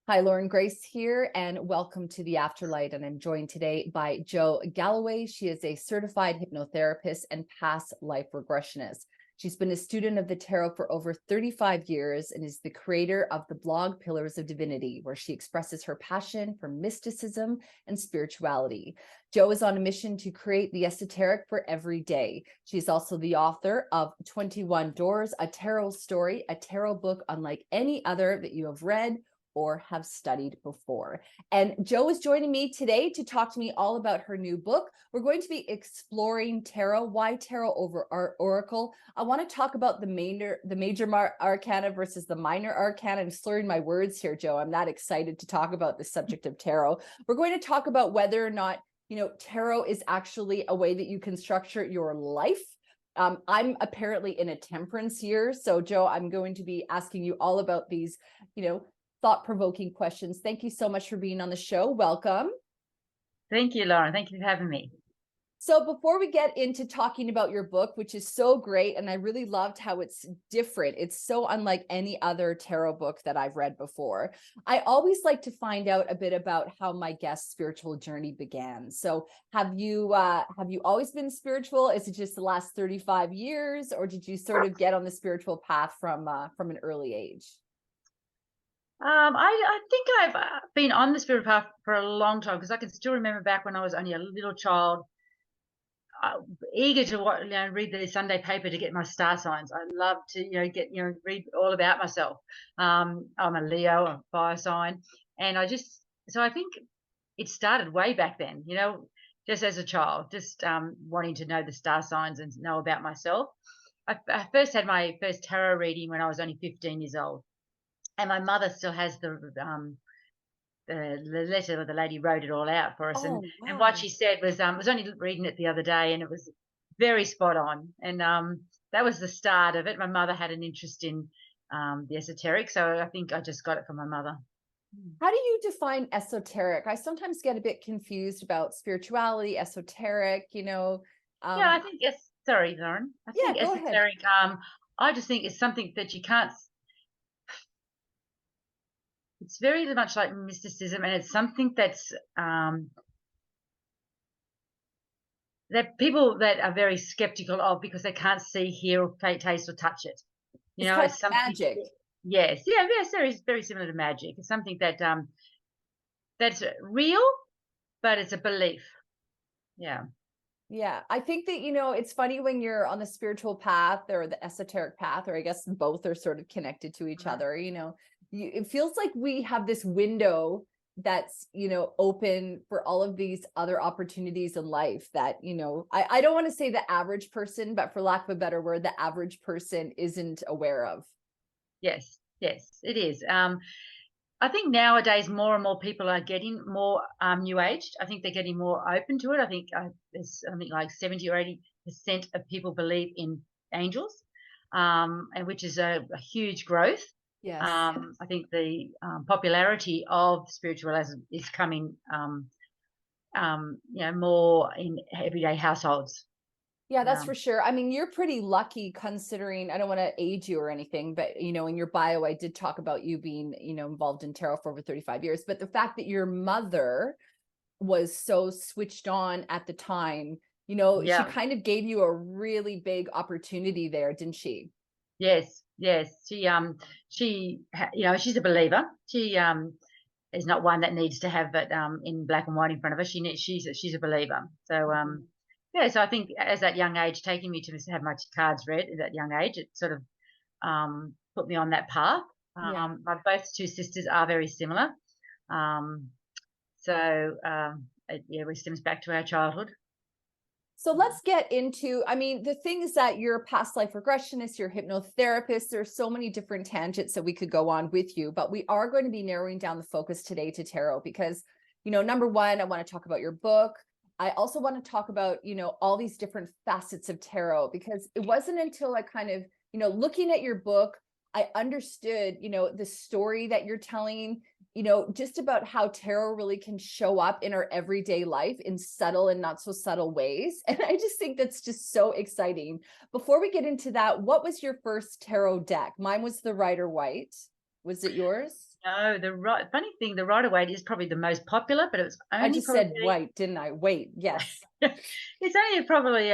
Hi, Laurengrace here, and welcome to the Afterlight. And I'm joined today by Jo Galloway. She is a certified hypnotherapist and past life regressionist. She's been a student of the tarot for over 35 years and is the creator of the blog Pillars of Divinity, where she expresses her passion for mysticism and spirituality. Jo is on a mission to create the esoteric for every day. She's also the author of 21 Doors, a tarot story, a tarot book unlike any other that you have read or have studied before. And Jo is joining me today to talk to me all about her new book. We're going to be exploring tarot, why tarot over oracle. I want to talk about the major arcana versus the minor arcana. I'm slurring my words here, Jo. I'm not excited to talk about the subject of tarot. We're going to talk about whether or not, tarot is actually a way that you can structure your life. I'm apparently in a temperance year. So Jo, I'm going to be asking you all about these, thought-provoking questions. Thank you so much for being on the show. Welcome. Thank you, Lauren. Thank you for having me. So before we get into talking about your book, which is so great, and I really loved how it's different. It's so unlike any other tarot book that I've read before. I always like to find out a bit about how my guest's spiritual journey began. So have you always been spiritual? Is it just the last 35 years, or did you sort of get on the spiritual path from an early age? I think I've been on the spirit path for a long time, because I can still remember back when I was only a little child, eager to read the Sunday paper to get my star signs. I love to read all about myself. I'm a Leo, a fire sign, and I think it started way back then. Just as a child, just wanting to know the star signs and know about myself. I first had my first tarot reading when I was only 15 years old. And my mother still has the letter where the lady wrote it all out for us. Oh, And wow. what she said was, I was only reading it the other day, and it was very spot on. And that was the start of it. My mother had an interest in the esoteric, so I think I just got it from my mother. How do you define esoteric? I sometimes get a bit confused about spirituality, esoteric, Yeah, I think sorry, Lauren. I think go ahead. esoteric, I just think it's something that you can't. It's very much like mysticism, and it's something that's that people that are very skeptical of, because they can't see, hear, or taste, or touch it. It's kind of It's something. magic. Yes, yeah, it's very similar to magic. It's something that that's real, but it's a belief. Yeah. Yeah, I think that, it's funny when you're on the spiritual path or the esoteric path, or I guess both are sort of connected to each other, it feels like we have this window that's, open for all of these other opportunities in life that, I don't want to say the average person, but for lack of a better word, the average person isn't aware of. Yes, it is. I think nowadays more and more people are getting more new aged. I think they're getting more open to it. I think there's something like 70 or 80% of people believe in angels, and which is a huge growth. Yes. I think the popularity of spiritualism is coming, more in everyday households. Yeah, that's for sure. I mean, you're pretty lucky considering, I don't want to age you or anything, but, in your bio, I did talk about you being, involved in tarot for over 35 years. But the fact that your mother was so switched on at the time, she kind of gave you a really big opportunity there, didn't she? Yes. She's a believer. She is not one that needs to have it in black and white in front of her. She's a believer. So so I think as that young age, taking me to have my cards read at that young age, it sort of put me on that path. My both two sisters are very similar. It stems back to our childhood. So let's get into, the thing is that you're a past life regressionist, you're a hypnotherapist. There's so many different tangents that we could go on with you, but we are going to be narrowing down the focus today to tarot because, number one, I want to talk about your book. I also want to talk about, all these different facets of tarot, because it wasn't until I kind of, looking at your book, I understood, the story that you're telling, just about how tarot really can show up in our everyday life in subtle and not so subtle ways. And I just think that's just so exciting. Before we get into that, what was your first tarot deck? Mine was the Rider Waite. Was it yours? No, funny thing, the Rider-Waite is probably the most popular, but it's I only just said probably white, didn't I? Wait, yes. it's only probably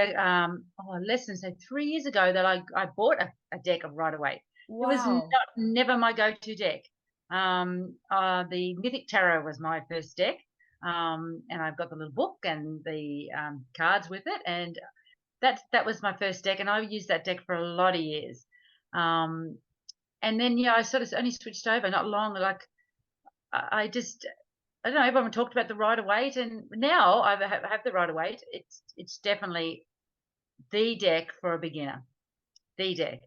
less than say 3 years ago that I bought a deck of Rider-Waite. It was Wow. never my go-to deck. The Mythic Tarot was my first deck, and I've got the little book and the cards with it, and that was my first deck, and I used that deck for a lot of years. And then I sort of only switched over not long. Like I just I don't know. Everyone talked about the Rider-Waite, and now I have the Rider-Waite. It's definitely the deck for a beginner. The deck,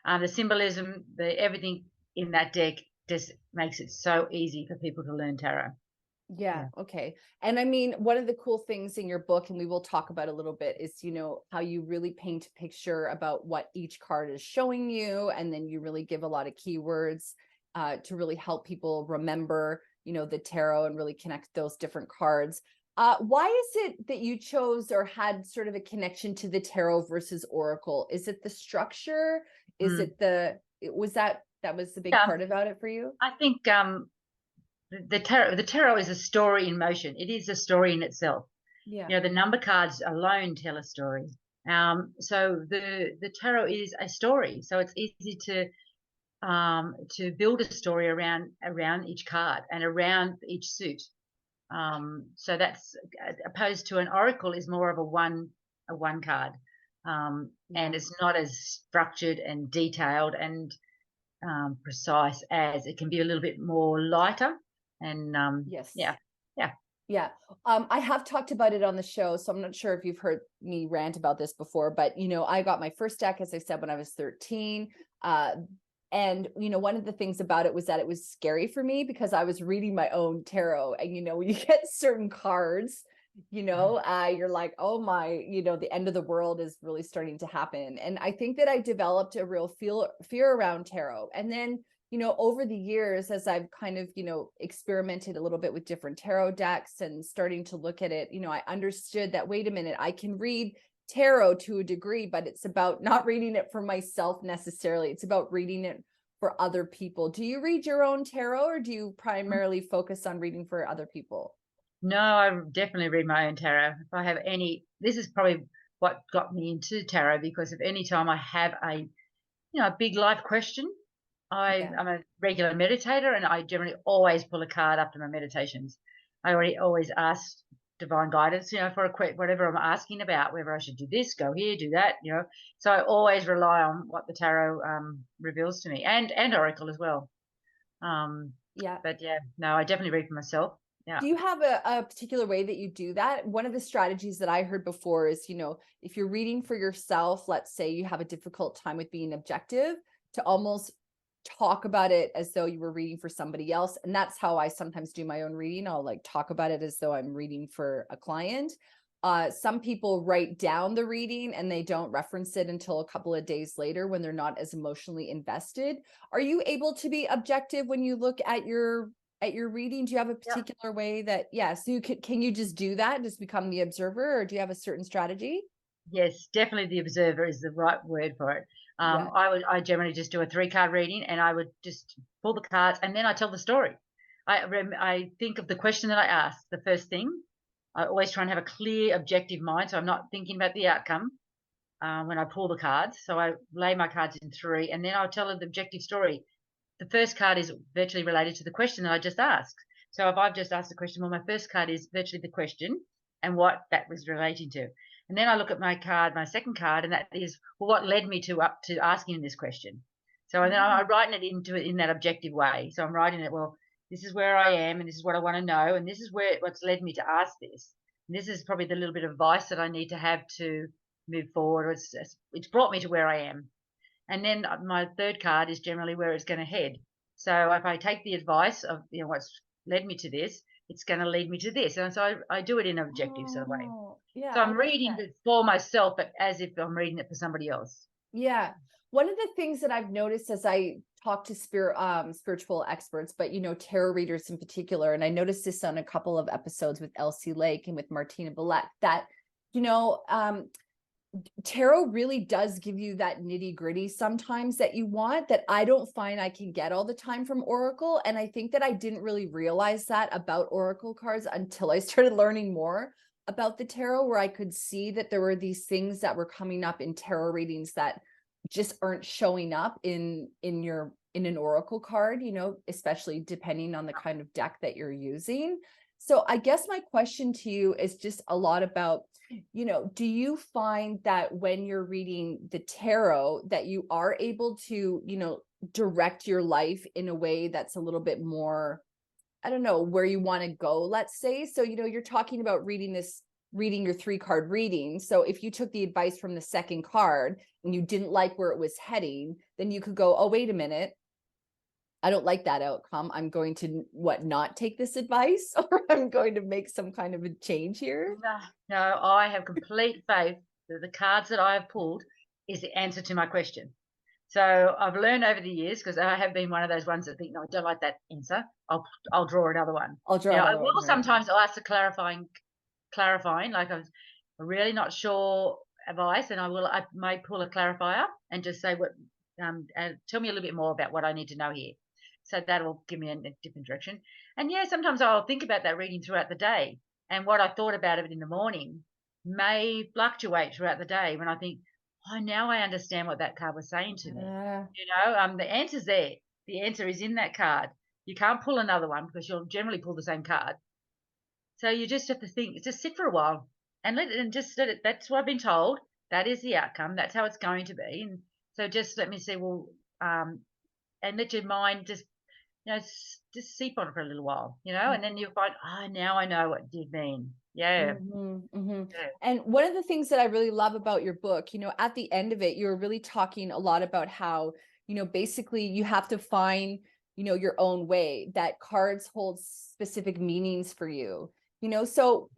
the symbolism, the everything in that deck just makes it so easy for people to learn tarot. Yeah. Yeah. Okay. And I mean, one of the cool things in your book, and we will talk about a little bit, is, how you really paint a picture about what each card is showing you. And then you really give a lot of keywords to really help people remember, the tarot and really connect those different cards. Why is it that you chose or had sort of a connection to the tarot versus oracle? Is it the structure? Is it that was the big Yeah, part about it for you? I think the tarot is a story in motion. It is a story in itself. Yeah. The number cards alone tell a story. So the tarot is a story. So it's easy to build a story around each card and around each suit. So that's opposed to an oracle is more of a one card, and it's not as structured and detailed and precise as it can be a little bit more lighter. And Yes. yeah, yeah. Yeah. I have talked about it on the show, so I'm not sure if you've heard me rant about this before, but I got my first deck, as I said, when I was 13. And one of the things about it was that it was scary for me because I was reading my own tarot, and when you get certain cards, you're like, oh my, the end of the world is really starting to happen. And I think that I developed a real fear around tarot. And then over the years, as I've kind of, experimented a little bit with different tarot decks and starting to look at it, I understood that, wait a minute, I can read tarot to a degree, but it's about not reading it for myself necessarily. It's about reading it for other people. Do you read your own tarot, or do you primarily focus on reading for other people? No, I definitely read my own tarot. If I have this is probably what got me into tarot, because if any time I have a big life question, I'm a regular meditator, and I generally always pull a card after my meditations. I always ask divine guidance, for whatever I'm asking about, whether I should do this, go here, do that, So I always rely on what the tarot reveals to me, and oracle as well. But yeah, no, I definitely read for myself. Yeah. Do you have a particular way that you do that? One of the strategies that I heard before is, if you're reading for yourself, let's say you have a difficult time with being objective, to almost talk about it as though you were reading for somebody else. And that's how I sometimes do my own reading. I'll talk about it as though I'm reading for a client. Some people write down the reading and they don't reference it until a couple of days later when they're not as emotionally invested. Are you able to be objective when you look at your reading? Do you have a particular way that, so can you just do that, just become the observer, or do you have a certain strategy? Yes, definitely the observer is the right word for it. I generally just do a 3-card reading, and I would just pull the cards, and then I tell the story. I think of the question that I asked, the first thing. I always try and have a clear, objective mind, so I'm not thinking about the outcome when I pull the cards. So I lay my cards in 3, and then I'll tell the objective story. The first card is virtually related to the question that I just asked. So if I've just asked a question, well, my first card is virtually the question and what that was relating to. And then I look at my second card, and that is, well, what led me to asking this question. So then I'm writing it in that objective way. So I'm writing it, well, this is where I am, and this is what I want to know, and this is what's led me to ask this. And this is probably the little bit of advice that I need to have to move forward. It's brought me to where I am. And then my third card is generally where it's going to head. So if I take the advice of what's led me to this, it's going to lead me to this. And so I do it in an objective sort of way. Yeah. So I'm reading it for myself, but as if I'm reading it for somebody else. Yeah. One of the things that I've noticed as I talk to spiritual experts, but tarot readers in particular, and I noticed this on a couple of episodes with Elsie Lake and with Martina Bellec, that tarot really does give you that nitty gritty sometimes that you want, that I don't find I can get all the time from Oracle. And I think that I didn't really realize that about Oracle cards until I started learning more about the tarot, where I could see that there were these things that were coming up in tarot readings that just aren't showing up in an Oracle card, especially depending on the kind of deck that you're using. So I guess my question to you is just a lot about, do you find that when you're reading the tarot that you are able to, direct your life in a way that's a little bit more, I don't know, where you want to go, let's say? So, you're talking about reading your 3-card reading. So if you took the advice from the second card and you didn't like where it was heading, then you could go, oh, wait a minute, I don't like that outcome. I'm going to not take this advice, or I'm going to make some kind of a change here. No, I have complete faith that the cards that I have pulled is the answer to my question. So I've learned over the years, because I have been one of those ones that think, no, I don't like that answer, I'll draw another one. I'll draw another one. Sometimes I'll ask the clarifying, like I'm really not sure advice, and I may pull a clarifier and just say and tell me a little bit more about what I need to know here. So that'll give me a different direction. And sometimes I'll think about that reading throughout the day, and what I thought about it in the morning may fluctuate throughout the day when I think, oh, now I understand what that card was saying to me. The answer's there. The answer is in that card. You can't pull another one because you'll generally pull the same card. So you just have to think, just sit for a while and let it, that's what I've been told. That is the outcome. That's how it's going to be. And so just let me see, and let your mind just seep on it for a little while, and then you'll find, now I know what it did mean. Yeah. Mm-hmm, mm-hmm. Yeah. And one of the things that I really love about your book, at the end of it, you're really talking a lot about how, basically you have to find, your own way, that cards hold specific meanings for you. So,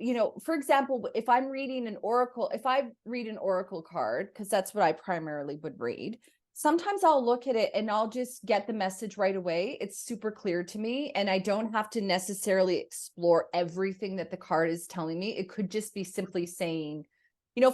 for example, if I read an oracle card, because that's what I primarily would read, sometimes I'll look at it and I'll just get the message right away. It's super clear to me, and I don't have to necessarily explore everything that the card is telling me. It could just be simply saying,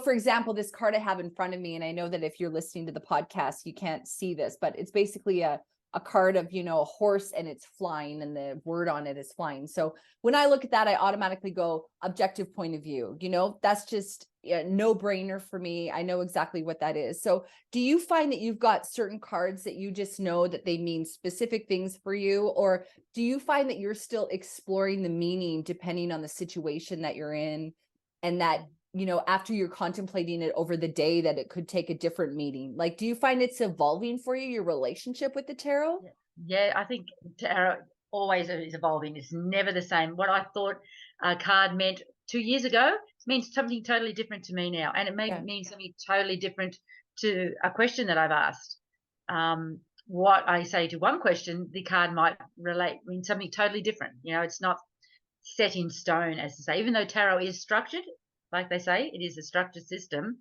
for example, this card I have in front of me, and I know that if you're listening to the podcast, you can't see this, but it's basically a card of, a horse, and it's flying, and the word on it is flying. So when I look at that, I automatically go objective point of view. That's just a no-brainer for me. I know exactly what that is. So do you find that you've got certain cards that you just know that they mean specific things for you? Or do you find that you're still exploring the meaning depending on the situation that you're in, and that, after you're contemplating it over the day, that it could take a different meaning? Like, do you find it's evolving for you, your relationship with the tarot? Yeah, I think tarot always is evolving. It's never the same. What I thought a card meant 2 years ago means something totally different to me now. And it may mean something totally different to a question that I've asked. What I say to one question, the card might mean something totally different. It's not set in stone, as to say. Even though tarot is structured, like they say, it is a structured system,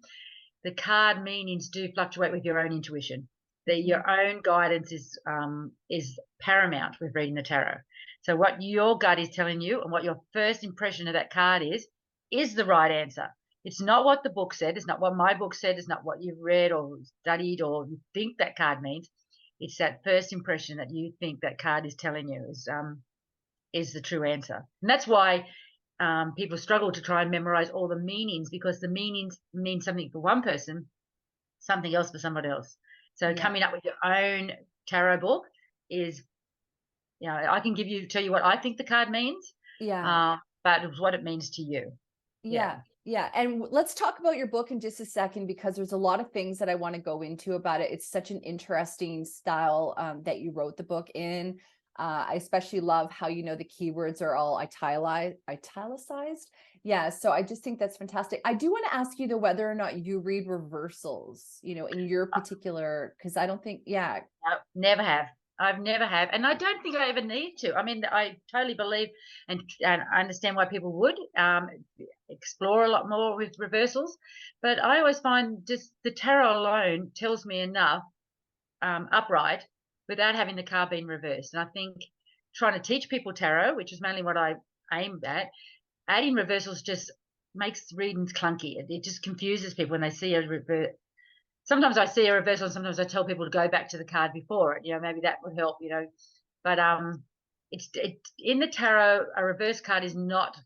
the card meanings do fluctuate with your own intuition. Your own guidance is paramount with reading the tarot. So what your gut is telling you and what your first impression of that card is the right answer. It's not what the book said. It's not what my book said. It's not what you've read or studied or you think that card means. It's that first impression that you think that card is telling you is the true answer. And that's why people struggle to try and memorize all the meanings, because the meanings mean something for one person, something else for somebody else. So coming up with your own tarot book is, I can tell you what I think the card means. Yeah. But it's what it means to you. Yeah. And let's talk about your book in just a second, because there's a lot of things that I want to go into about it. It's such an interesting style that you wrote the book in. I especially love how, the keywords are all italicized. Yeah. So I just think that's fantastic. I do want to ask you, though, whether or not you read reversals, in your particular, because I don't think, No, never have. I've never have. And I don't think I ever need to. I mean, I totally believe and understand why people would explore a lot more with reversals. But I always find just the tarot alone tells me enough upright without having the card being reversed. And I think trying to teach people tarot, which is mainly what I aim at, adding reversals just makes readings clunky. It just confuses people when they see a reverse. Sometimes I see a reversal, and sometimes I tell people to go back to the card before it. Maybe that would help. But it's in the tarot, a reverse card is not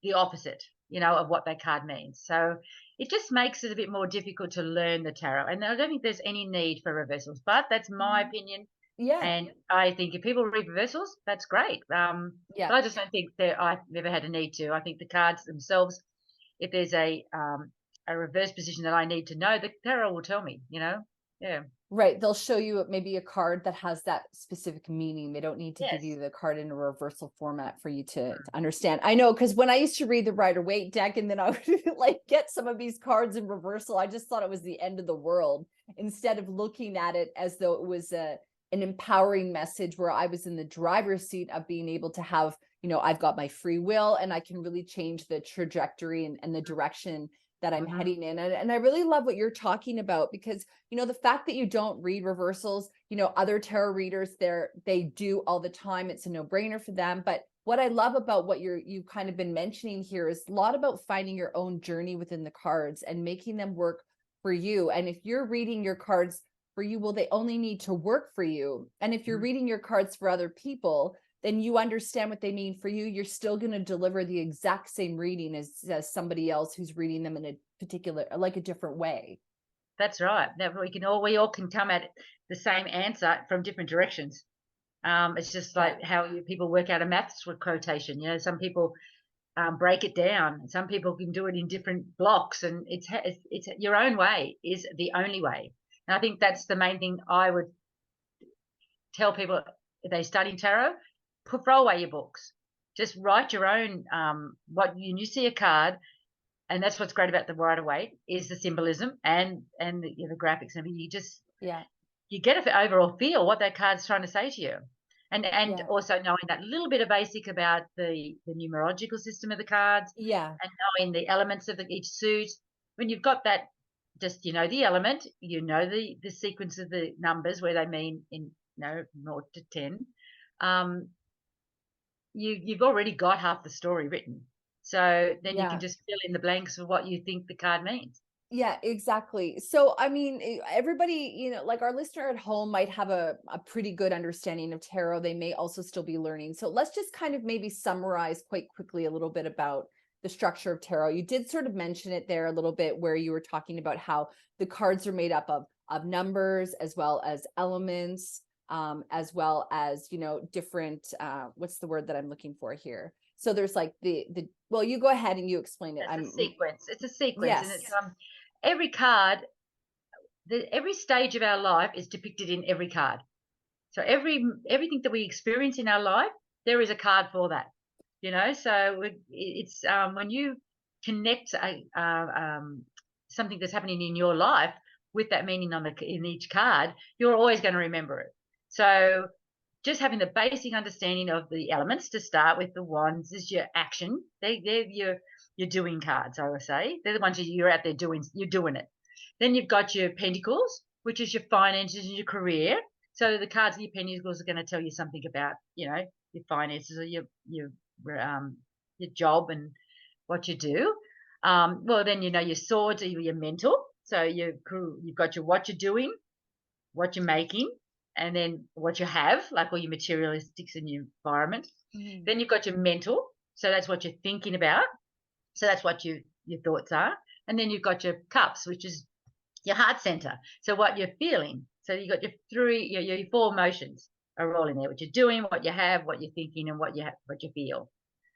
the opposite, of what that card means. So it just makes it a bit more difficult to learn the tarot. And I don't think there's any need for reversals, but that's my opinion. Yeah. And I think if people read reversals, that's great. But I just don't think that I've never had a need to. I think the cards themselves, if there's a reverse position that I need to know, the tarot will tell me, Yeah. Right. They'll show you maybe a card that has that specific meaning. They don't need to give Yes. you the card in a reversal format for you to understand. I know, because when I used to read the Rider-Waite deck and then I would like get some of these cards in reversal, I just thought it was the end of the world, instead of looking at it as though it was an empowering message where I was in the driver's seat of being able to have, I've got my free will and I can really change the trajectory and the direction that I'm heading in. And I really love what you're talking about, because, the fact that you don't read reversals, other tarot readers they do all the time. It's a no-brainer for them. But what I love about what you've kind of been mentioning here is a lot about finding your own journey within the cards and making them work for you. And if you're reading your cards for you, well, they only need to work for you. And if you're reading your cards for other people, then you understand what they mean for you. You're still going to deliver the exact same reading as somebody else who's reading them in a particular, like a different way. That's right. That we all can come at the same answer from different directions. It's just like how people work out a maths quotation. Some people break it down. Some people can do it in different blocks, and it's your own way is the only way. And I think that's the main thing I would tell people if they study tarot. Throw away your books. Just write your own. You see a card, and that's what's great about the Rider-Waite is the symbolism and the graphics. I mean, you just you get an overall feel what that card's trying to say to you, and also knowing that little bit of basic about the numerological system of the cards, and knowing the elements of each suit. When you've got that, just the element, the sequence of the numbers where they mean in 0 to 10. You've already got half the story written. So then you can just fill in the blanks of what you think the card means. Yeah, exactly. So, I mean, everybody, like our listener at home might have a pretty good understanding of tarot. They may also still be learning. So let's just kind of maybe summarize quite quickly a little bit about the structure of tarot. You did sort of mention it there a little bit where you were talking about how the cards are made up of numbers as well as elements, as well as, different, what's the word that I'm looking for here? So there's like well, you go ahead and you explain it. It's a sequence. It's a sequence. Yes. And it's every card, every stage of our life is depicted in every card. So everything that we experience in our life, there is a card for that. So it's when you connect something that's happening in your life with that meaning in each card, you're always going to remember it. So just having the basic understanding of the elements to start with. The wands is your action. They're your doing cards, I would say. They're the ones you're out there doing. You're doing it. Then you've got your pentacles, which is your finances and your career. So the cards of your pentacles are going to tell you something about, your finances or your job and what you do. Well, then your swords are your mental. So you've got what you're doing, what you're making, and then what you have, like all your materialistics in your environment. Then you've got your mental. So that's what you're thinking about. So that's what your thoughts are. And then you've got your cups, which is your heart center. So what you're feeling. So you've got your 4 emotions are all in there. What you're doing, what you have, what you're thinking, and what you feel.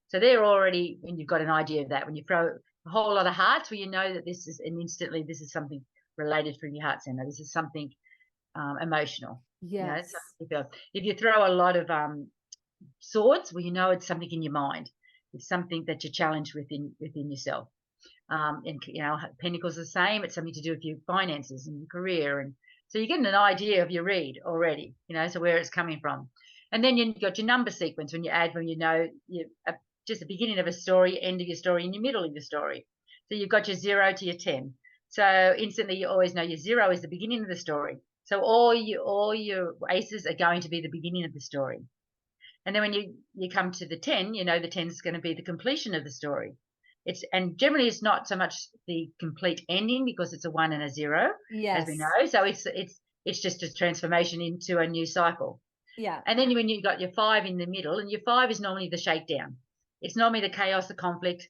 So they're already, when you've got an idea of that, when you throw a whole lot of hearts, where you know that this is, and instantly this is something related from your heart center. This is something emotional. Yes. If you throw a lot of swords, well, it's something in your mind. It's something that you're challenged within yourself. And pentacles are the same. It's something to do with your finances and your career, and so you're getting an idea of your read already. So where it's coming from, and then you've got your number sequence when you add when you just the beginning of a story, end of your story, and your middle of your story. So you've got your 0 to your 10. So instantly you always know your 0 is the beginning of the story. So all your aces are going to be the beginning of the story. And then when you come to the 10, the 10 is going to be the completion of the story. and generally it's not so much the complete ending because it's a 1 and a 0, as we Yes. know. So it's just a transformation into a new cycle. Yeah. And then when you've got your 5 in the middle, and your 5 is normally the shakedown. It's normally the chaos, the conflict.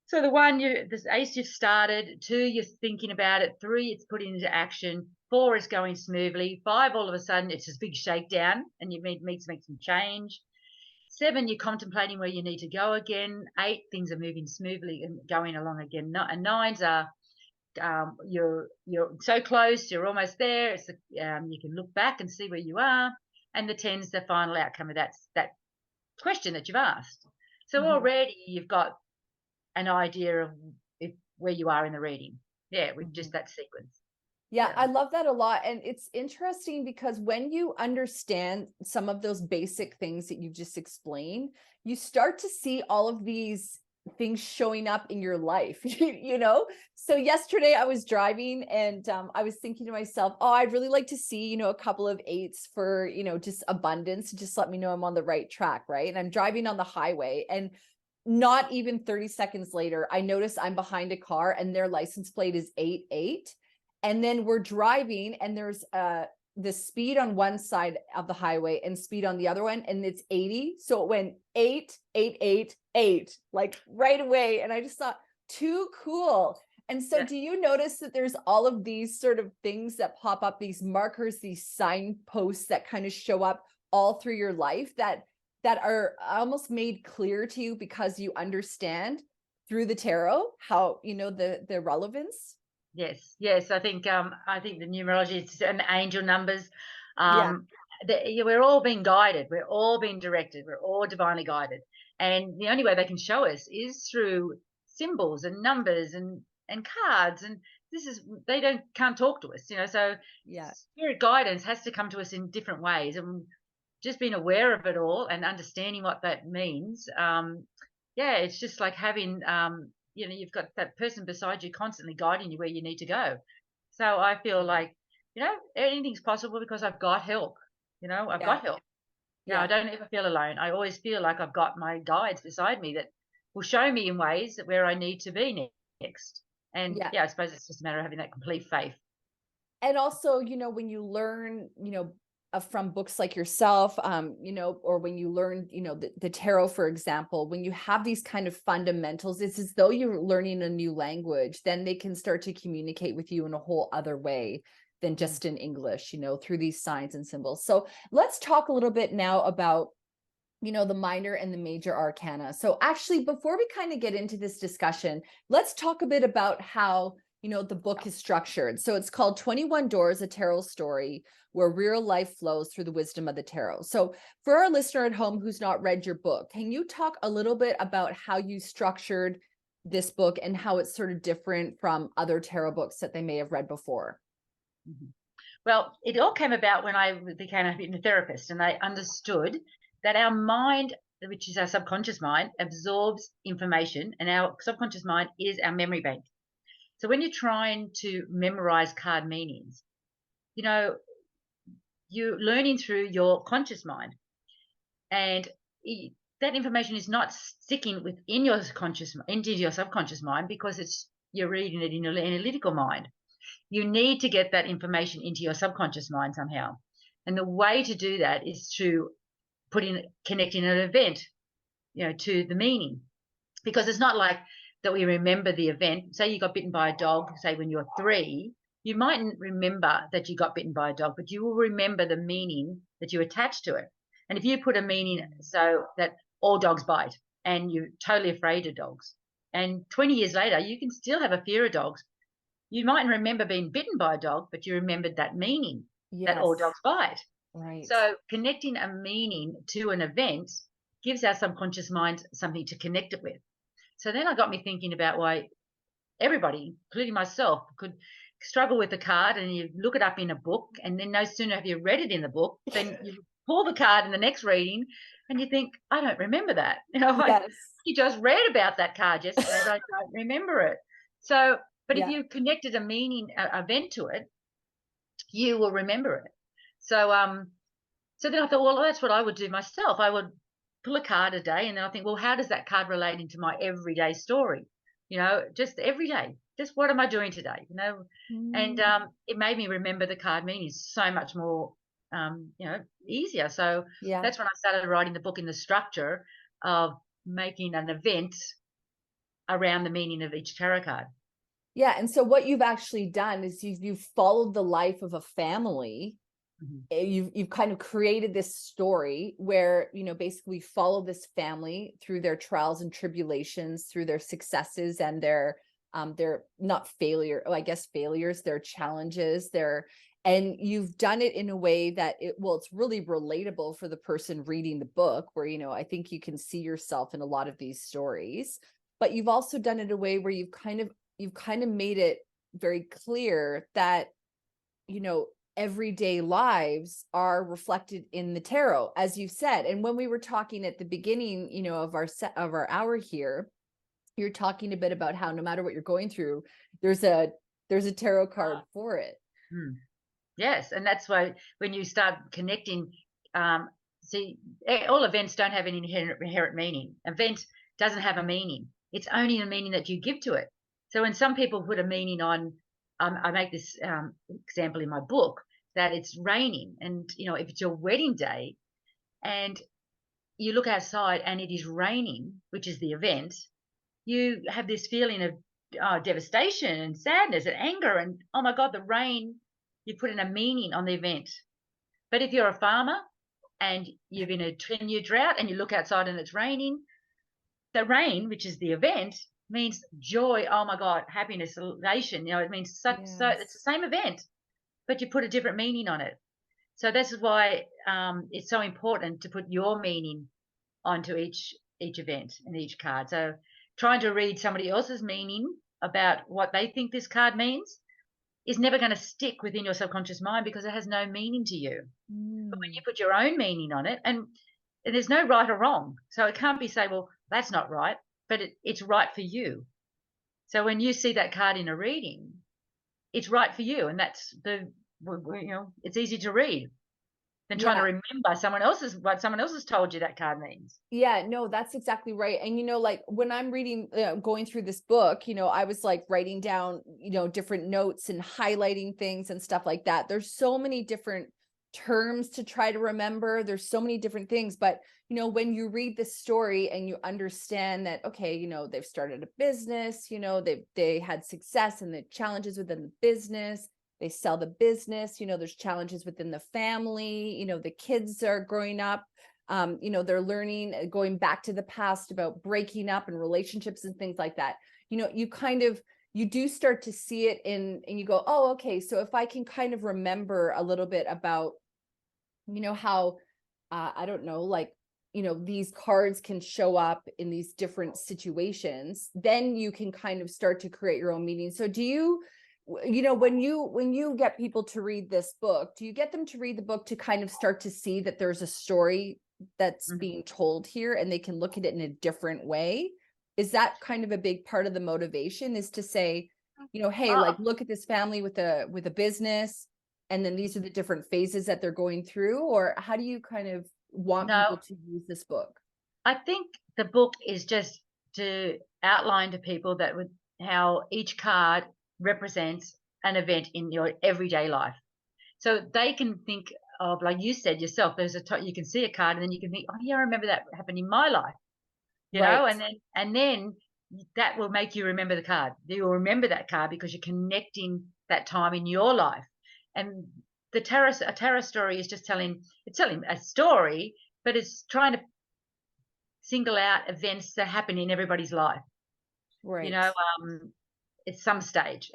So the 1, the ace you've started, 2, you're thinking about it, 3, it's put into action, 4 is going smoothly, 5, all of a sudden it's this big shakedown and you need to make some change. 7, you're contemplating where you need to go again. 8, things are moving smoothly and going along again. And 9s are you're so close, you're almost there. It's you can look back and see where you are. And the 10's the final outcome of that question that you've asked. So already you've got an idea of where you are in the reading. Yeah, with just that sequence. Yeah, I love that a lot. And it's interesting because when you understand some of those basic things that you just explained, you start to see all of these things showing up in your life, you know? So yesterday I was driving and I was thinking to myself, oh, I'd really like to see, a couple of 8s for, just abundance, just let me know I'm on the right track, right? And I'm driving on the highway and not even 30 seconds later, I notice I'm behind a car and their license plate is 88. And then we're driving and there's the speed on one side of the highway and speed on the other one, and it's 80. So it went 8, 8, 8, 8, like right away. And I just thought, too cool. And so do you notice that there's all of these sort of things that pop up, these markers, these signposts that kind of show up all through your life that are almost made clear to you because you understand through the tarot how, the relevance? Yes. I think the numerology and the angel numbers. Yeah. We're all being guided. We're all being directed. We're all divinely guided, and the only way they can show us is through symbols and numbers and cards. And they can't talk to us, So Yeah. spirit guidance has to come to us in different ways, and just being aware of it all and understanding what that means. It's just like having you've got that person beside you constantly guiding you where you need to go. So I feel like, anything's possible because I've got help. I've got help. I don't ever feel alone. I always feel like I've got my guides beside me that will show me in ways that where I need to be next. And I suppose it's just a matter of having that complete faith. And also, when you learn, from books like yourself, or when you learn, the tarot, for example, when you have these kind of fundamentals, it's as though you're learning a new language. Then they can start to communicate with you in a whole other way than just in English, through these signs and symbols. So let's talk a little bit now about, the minor and the major arcana. So actually, before we kind of get into this discussion, let's talk a bit about how the book is structured. So it's called 21 Doors, a Tarot Story, where real life flows through the wisdom of the tarot. So for our listener at home who's not read your book, can you talk a little bit about how you structured this book and how it's sort of different from other tarot books that they may have read before? Well, it all came about when I became a hypnotherapist, and I understood that our mind, which is our subconscious mind, absorbs information, and our subconscious mind is our memory bank. So when you're trying to memorize card meanings, you're learning through your conscious mind, and that information is not sticking within your into your subconscious mind because you're reading it in your analytical mind. You need to get that information into your subconscious mind somehow, and the way to do that is to connecting an event, to the meaning, because it's not like that we remember the event. Say you got bitten by a dog, say when you're 3, you mightn't remember that you got bitten by a dog, but you will remember the meaning that you attach to it. And if you put a meaning so that all dogs bite and you're totally afraid of dogs, and 20 years later, you can still have a fear of dogs. You mightn't remember being bitten by a dog, but you remembered that meaning, that all dogs bite. Right. So connecting a meaning to an event gives our subconscious mind something to connect it with. So then it got me thinking about why everybody, including myself, could struggle with the card, and you look it up in a book, and then no sooner have you read it in the book, then you pull the card in the next reading and you think, I don't remember that. You just read about that card yesterday, but I don't remember it. So, but if you connected a meaning, event to it, you will remember it. So, so then I thought, well, that's what I would do myself. I would pull a card a day, and then I think, well, how does that card relate into my everyday story? Just every day. Just what am I doing today? And it made me remember the card meanings so much more, easier. So Yeah. that's when I started writing the book in the structure of making an event around the meaning of each tarot card. Yeah. And so what you've actually done is you've followed the life of a family. You've kind of created this story where, basically follow this family through their trials and tribulations, through their successes and their not failure, I guess failures, their challenges, and you've done it in a way that it's really relatable for the person reading the book, where, I think you can see yourself in a lot of these stories, but you've also done it in a way where you've kind of made it very clear that, everyday lives are reflected in the tarot, as you've said. And when we were talking at the beginning, of our hour here, you're talking a bit about how no matter what you're going through, there's a tarot card for it. Yes, and that's why when you start connecting, see, all events don't have an inherent meaning. Event doesn't have a meaning. It's only a meaning that you give to it. So when some people put a meaning on, I make this example in my book, that it's raining, and if it's your wedding day and you look outside and it is raining, which is the event, you have this feeling of devastation and sadness and anger, and oh my God, the rain, you put in a meaning on the event. But if you're a farmer and you're in a 10-year drought and you look outside and it's raining, the rain, which is the event, means joy. Oh my God, happiness, elation. It means so it's the same event, but you put a different meaning on it. So this is why it's so important to put your meaning onto each event and each card. So trying to read somebody else's meaning about what they think this card means is never going to stick within your subconscious mind, because it has no meaning to you. But when you put your own meaning on it, and there's no right or wrong, so it can't be say, well, that's not right, but it's right for you. So when you see that card in a reading, it's right for you, and that's it's easy to read than trying to remember what someone else has told you that card means. Yeah, no, that's exactly right. And, like when I'm reading, going through this book, I was like writing down, different notes and highlighting things and stuff like that. There's so many different terms to try to remember. There's so many different things, but, when you read this story and you understand that, okay, they've started a business, they had success and the challenges within the business. They sell the business, there's challenges within the family, the kids are growing up, they're learning, going back to the past about breaking up and relationships and things like that. You do start to see it and you go, oh, okay. So if I can kind of remember a little bit about, how, I don't know, like, these cards can show up in these different situations, then you can kind of start to create your own meaning. So do you, when you get people to read this book, do you get them to read the book to kind of start to see that there's a story that's being told here and they can look at it in a different way? Is that kind of a big part of the motivation, is to say, hey, like, look at this family with a business, and then these are the different phases that they're going through? Or how do you kind of want people to use this book? I think the book is just to outline to people that how each card represents an event in your everyday life, so they can think of, like you said yourself, there's you can see a card and then you can think, oh yeah, I remember that happened in my life, and then that will make you remember the card. You'll remember that card because you're connecting that time in your life. And a tarot story is just telling a story, but it's trying to single out events that happen in everybody's life, right? At some stage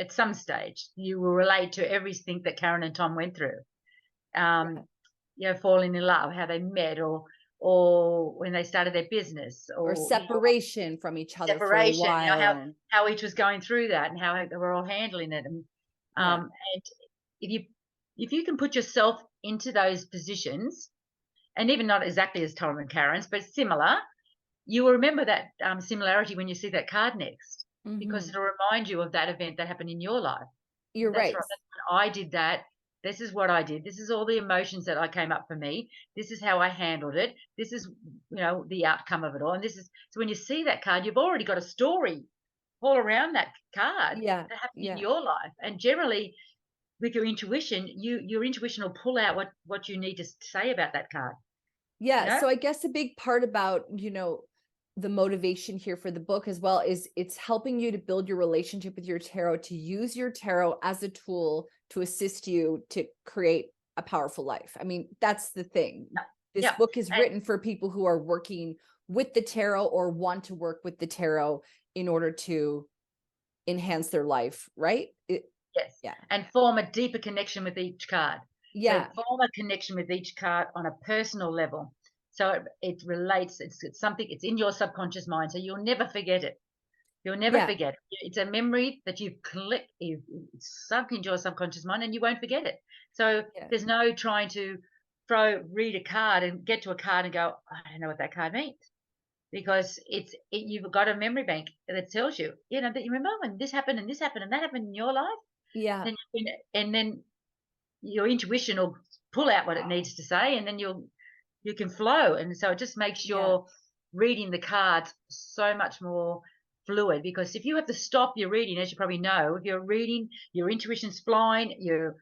you will relate to everything that Karen and Tom went through. Falling in love, how they met, or when they started their business, or separation from each other for a while, how each was going through that and how they were all handling it. And and if you can put yourself into those positions, and even not exactly as Tom and Karen's, but similar, you will remember that similarity when you see that card next. Because it'll remind you of that event that happened in your life. You're right. Right. I did that. This is what I did. This is all the emotions that I came up for me. This is how I handled it. This is, the outcome of it all. And this is, so when you see that card, you've already got a story all around that card Yeah. that happened in Yeah. your life. And generally, with your intuition, your intuition will pull out what you need to say about that card. Yeah. You know? So I guess a big part about, the motivation here for the book as well is it's helping you to build your relationship with your tarot, to use your tarot as a tool to assist you to create a powerful life. I mean, that's the thing. Yeah. This Yeah. book is And written for people who are working with the tarot or want to work with the tarot in order to enhance their life, right? yes. Yeah. And form a deeper connection with each card. Yeah. So form a connection with each card on a personal level. So it relates, it's something, it's in your subconscious mind. So you'll never forget it. You'll never Yeah. forget it. It's a memory that you've sunk into your subconscious mind, and you won't forget it. So Yeah. there's no trying to read a card and get to a card and go, I don't know what that card means. Because you've got a memory bank that tells you, that you remember when this happened and this happened and that happened in your life. Yeah. And then your intuition will pull out what it needs to say, and then you can flow. And so it just makes Yeah. your reading the cards so much more fluid, because if you have to stop your reading, as you probably know, if you're reading, your intuition's flying, you're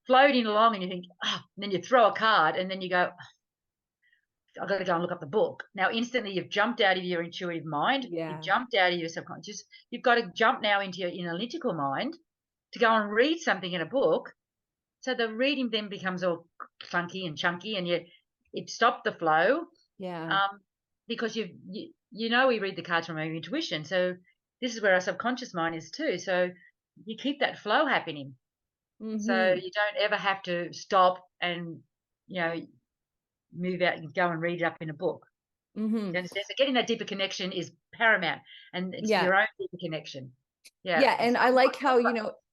floating along, and you think, and then you throw a card, and then you go, I've got to go and look up the book. Now, instantly, you've jumped out of your intuitive mind. Yeah. You've jumped out of your subconscious. You've got to jump now into your analytical mind to go and read something in a book. So the reading then becomes all clunky and chunky, and it stopped the flow. Yeah. Because we read the cards from our intuition. So this is where our subconscious mind is too. So you keep that flow happening. So you don't ever have to stop and move out and go and read it up in a book. You understand? So getting that deeper connection is paramount, and it's Yeah. your own deeper connection. Yeah. Yeah. And I like how,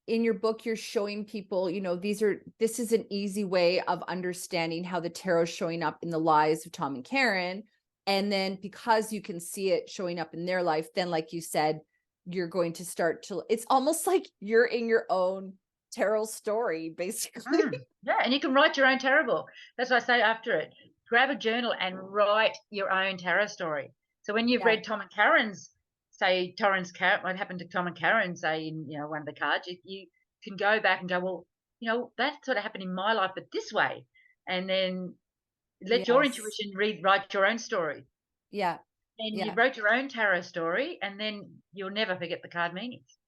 in your book, you're showing people, this is an easy way of understanding how the tarot is showing up in the lives of Tom and Karen. And then because you can see it showing up in their life, then like you said, you're going to start to, it's almost like you're in your own tarot story, basically. Yeah. And you can write your own tarot book. That's what I say after it. Grab a journal and write your own tarot story. So when you've read Tom and Karen's, what happened to Tom and Karen, say in one of the cards, you can go back and go, well, that sort of happened in my life, but this way, and then let your intuition write your own story. Yeah. And you wrote your own tarot story, and then you'll never forget the card meanings.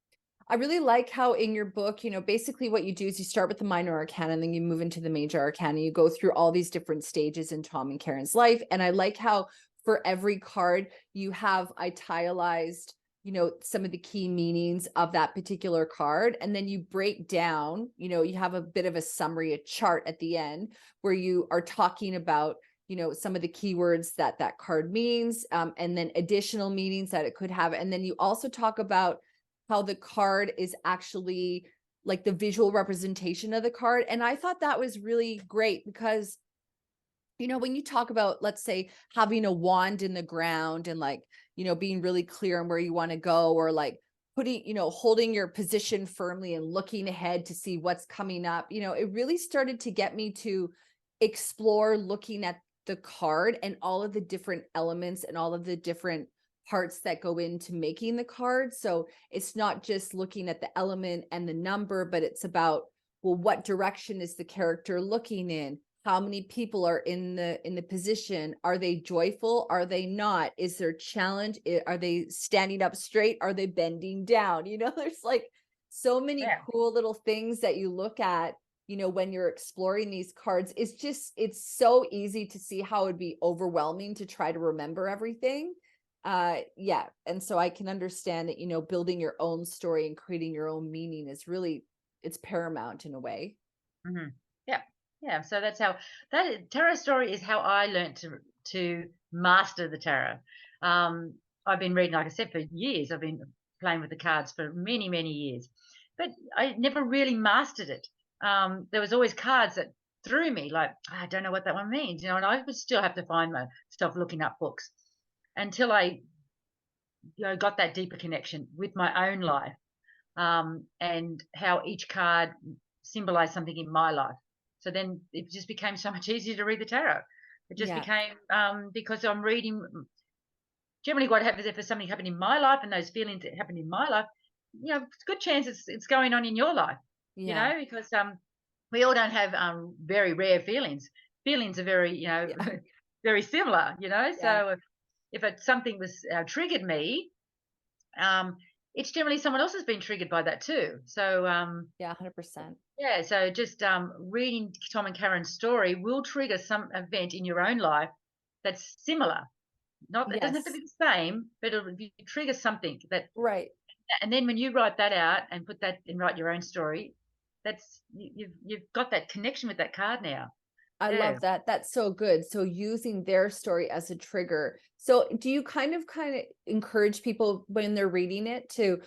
I really like how in your book, basically what you do is you start with the minor arcana and then you move into the major arcana. You go through all these different stages in Tom and Karen's life. And I like how for every card you have italicized, some of the key meanings of that particular card. And then you break down, you have a bit of a summary, a chart at the end where you are talking about, some of the keywords that card means, and then additional meanings that it could have. And then you also talk about how the card is actually like the visual representation of the card. And I thought that was really great because, when you talk about, let's say, having a wand in the ground and being really clear on where you want to go, or like putting, holding your position firmly and looking ahead to see what's coming up, it really started to get me to explore looking at the card and all of the different elements and all of the different parts that go into making the card. So it's not just looking at the element and the number, but it's about, well, what direction is the character looking in? How many people are in the position? Are they joyful? Are they not? Is there challenge? Are they standing up straight? Are they bending down? There's like so many cool little things that you look at, when you're exploring these cards. It's so easy to see how it'd be overwhelming to try to remember everything. And so I can understand that, building your own story and creating your own meaning is really, it's paramount in a way. Yeah. So that's how that tarot story is how I learned to master the tarot. I've been reading, like I said, for years. I've been playing with the cards for many, many years, but I never really mastered it. There was always cards that threw me, like, I don't know what that one means, and I would still have to find myself looking up books until I got that deeper connection with my own life, and how each card symbolize something in my life. So then it just became so much easier to read the tarot. It just became because I'm reading generally what happens if there's something happened in my life and those feelings that happen in my life, it's a good chance it's going on in your life, because we all don't have very rare feelings. Feelings are very, very similar, so if something was triggered me, it's generally someone else has been triggered by that too. So 100%. Yeah, so just reading Tom and Karen's story will trigger some event in your own life that's similar. It doesn't have to be the same, but it'll trigger something that. Right. And then when you write that out and put that and write your own story, that's you've got that connection with that card now. I love that. That's so good. So using their story as a trigger. So do you kind of encourage people when they're reading it to,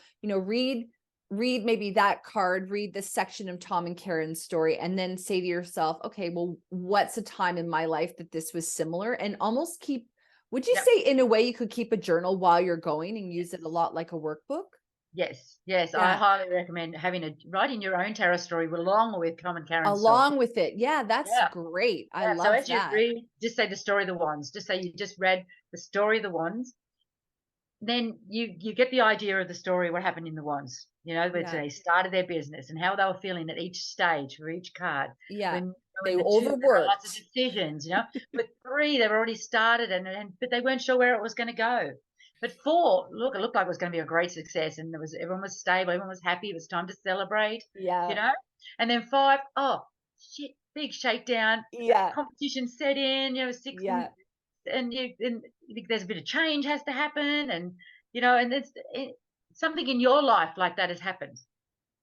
read maybe that card, read this section of Tom and Karen's story, and then say to yourself, okay, well, what's a time in my life that this was similar? And almost would you say in a way you could keep a journal while you're going and use it a lot like a workbook? Yes. I highly recommend writing your own tarot story along with Tom and Karen's along with it. Yeah, that's great. I love that. So as you read, just say the story of the wands. Just say you just read the story of the wands. Then you get the idea of the story, what happened in the wands. Where they started their business and how they were feeling at each stage for each card. Yeah. When they the overworked. Lots of decisions, With 3, they've already started but they weren't sure where it was going to go. But 4, it looked like it was going to be a great success, and everyone was stable, everyone was happy. It was time to celebrate. Yeah. And then 5, oh shit, big shakedown. Yeah. Competition set in. 6. Yeah. And there's a bit of change has to happen, and and it's something in your life like that has happened.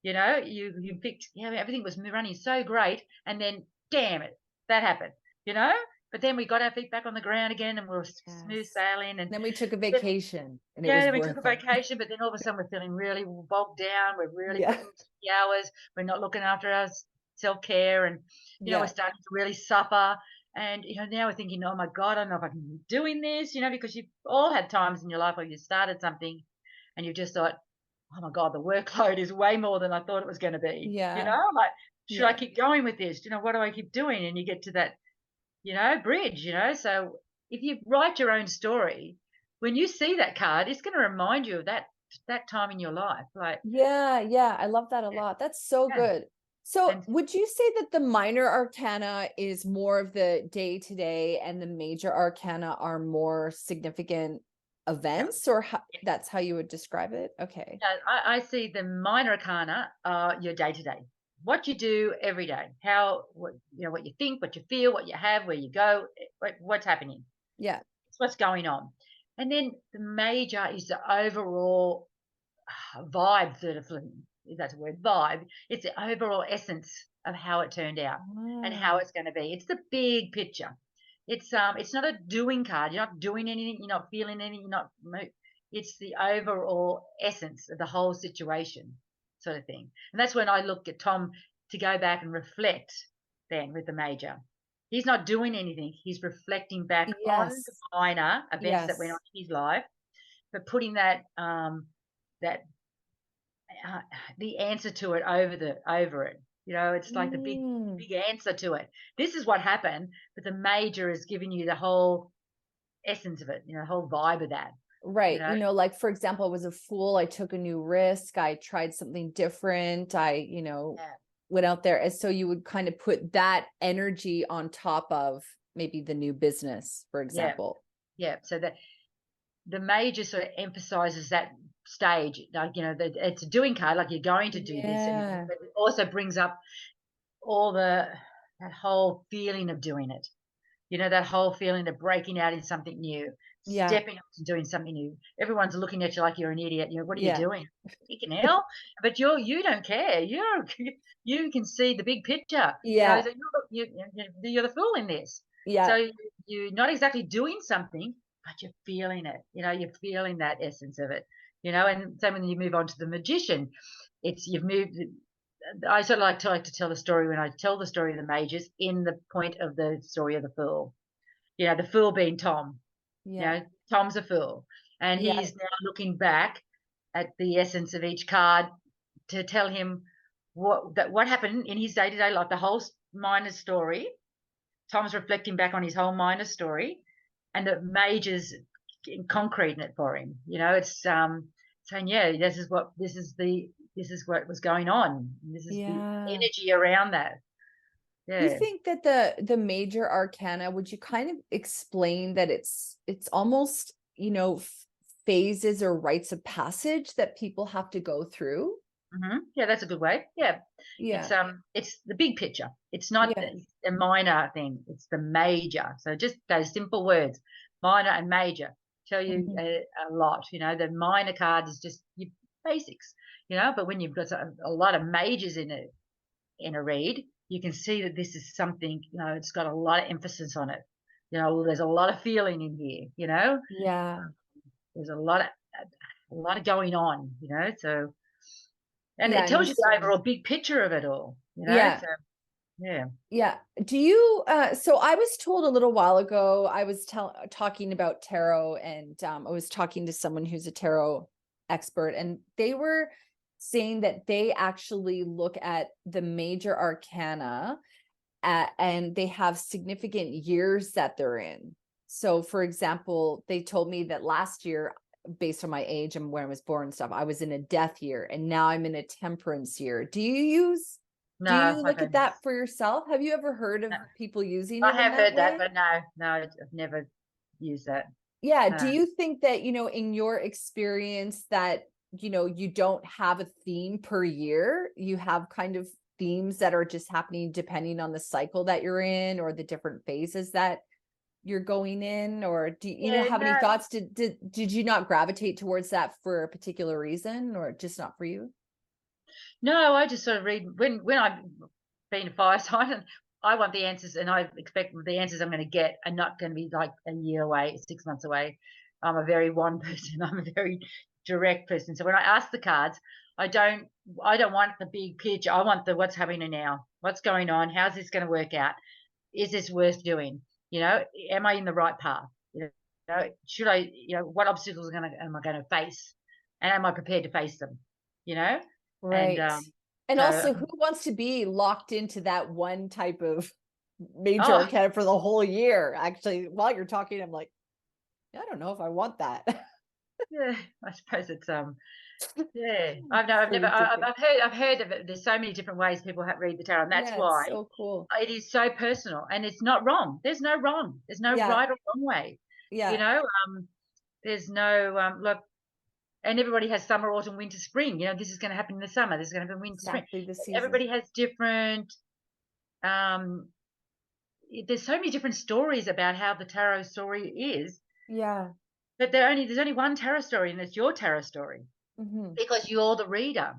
You picked, everything was running so great, and then damn it, that happened. But then we got our feet back on the ground again, and we were smooth sailing. And then we took a vacation. And we took a vacation, but then all of a sudden we're feeling really bogged down. We're really putting the hours. We're not looking after our self-care, and we're starting to really suffer. And now we're thinking, oh my God, I don't know if I can be doing this. Because you've all had times in your life where you started something, and you just thought, oh my God, the workload is way more than I thought it was going to be. Yeah. Like, should I keep going with this? What do I keep doing? And you get to that, bridge. So if you write your own story, when you see that card, it's going to remind you of that time in your life. Like, I love that a lot. That's so good. So would you say that the minor arcana is more of the day-to-day and the major arcana are more significant events, or that's how you would describe it? Okay. I see the minor arcana your day-to-day, what you do every day, what you think, what you feel, what you have, where you go, what's happening. Yeah. It's what's going on. And then the major is the overall vibe, if that's a word, vibe. It's the overall essence of how it turned out and how it's going to be. It's the big picture. It's not a doing card. You're not doing anything. You're not feeling anything. It's the overall essence of the whole situation, sort of thing. And that's when I look at Tom to go back and reflect. Then with the major, he's not doing anything. He's reflecting back on the minor events that went on in his life, but putting that the answer to it over it. It's like the big answer to it. This is what happened, but the major is giving you the whole essence of it, the whole vibe of that. Right. Like, for example, I was a fool. I took a new risk. I tried something different. I, went out there. And so you would kind of put that energy on top of maybe the new business, for example. Yeah. So that the major sort of emphasizes that stage, like, it's a doing card, like you're going to do this. And it also brings up all that whole feeling of doing it. That whole feeling of breaking out in something new, stepping up and doing something new. Everyone's looking at you like you're an idiot. What are you doing? Freaking hell! But you don't care. You can see the big picture. Yeah. You're the fool in this. Yeah. So you're not exactly doing something, but you're feeling it. You're feeling that essence of it. And same when you move on to the magician, you've moved. I sort of like to tell the story when I tell the story of the majors in the point of the story of the fool. The fool being Tom. Tom's a fool, and he's now looking back at the essence of each card to tell him what happened in his day-to-day life, the whole minor story. Tom's reflecting back on his whole minor story, and the major's concreting it for him. It's saying, yeah, this is what was going on. This is the energy around that. Yeah. Do you think that the major arcana, would you kind of explain that it's almost, phases or rites of passage that people have to go through? Mm-hmm. Yeah, that's a good way. Yeah. It's the big picture. It's not a minor thing. It's the major. So just those simple words, minor and major, tell you a lot. The minor card is just your basics. But when you've got a lot of majors in a read, you can see that this is something. It's got a lot of emphasis on it. There's a lot of feeling in here. Yeah. There's a lot of going on. So. And it tells you the overall big picture of it all, Yeah. So, yeah. Yeah. Do you, so I was told a little while ago, I was talking about tarot, and I was talking to someone who's a tarot expert, and they were saying that they actually look at the major arcana and they have significant years that they're in. So for example, they told me that last year, based on my age and when I was born and stuff, I was in a death year, and now I'm in a temperance year. Do you look at that for yourself? Have you ever heard of people using it? I have heard that, but no, I've never used that. Yeah. Do you think that, in your experience that, you don't have a theme per year? You have kind of themes that are just happening depending on the cycle that you're in or the different phases that you're going in? Or do you have any thoughts? Did you not gravitate towards that for a particular reason, or just not for you? No, I just sort of read when I've been a fire sign, and I want the answers, and I expect the answers I'm going to get are not going to be like a year away, 6 months away. I'm a very one person. I'm a very direct person. So when I ask the cards, I don't want the big picture. I want what's happening now. What's going on? How's this going to work out? Is this worth doing? Am I in the right path? Should I? What obstacles am I going to face, and am I prepared to face them? Right. And also, who wants to be locked into that one type of major arcana for the whole year? Actually, while you're talking, I'm like, I don't know if I want that. Yeah, I suppose it's yeah. I've heard of it. There's so many different ways people read the tarot, and that's why it's so cool. It is so personal, and it's not wrong. There's no wrong. There's no right or wrong way. Yeah. There's no look. And everybody has summer, autumn, winter, spring. This is going to happen in the summer. This is going to happen in winter, spring. Everybody has different. There's so many different stories about how the tarot story is. Yeah. But there's only one tarot story, and it's your tarot story, because you're the reader.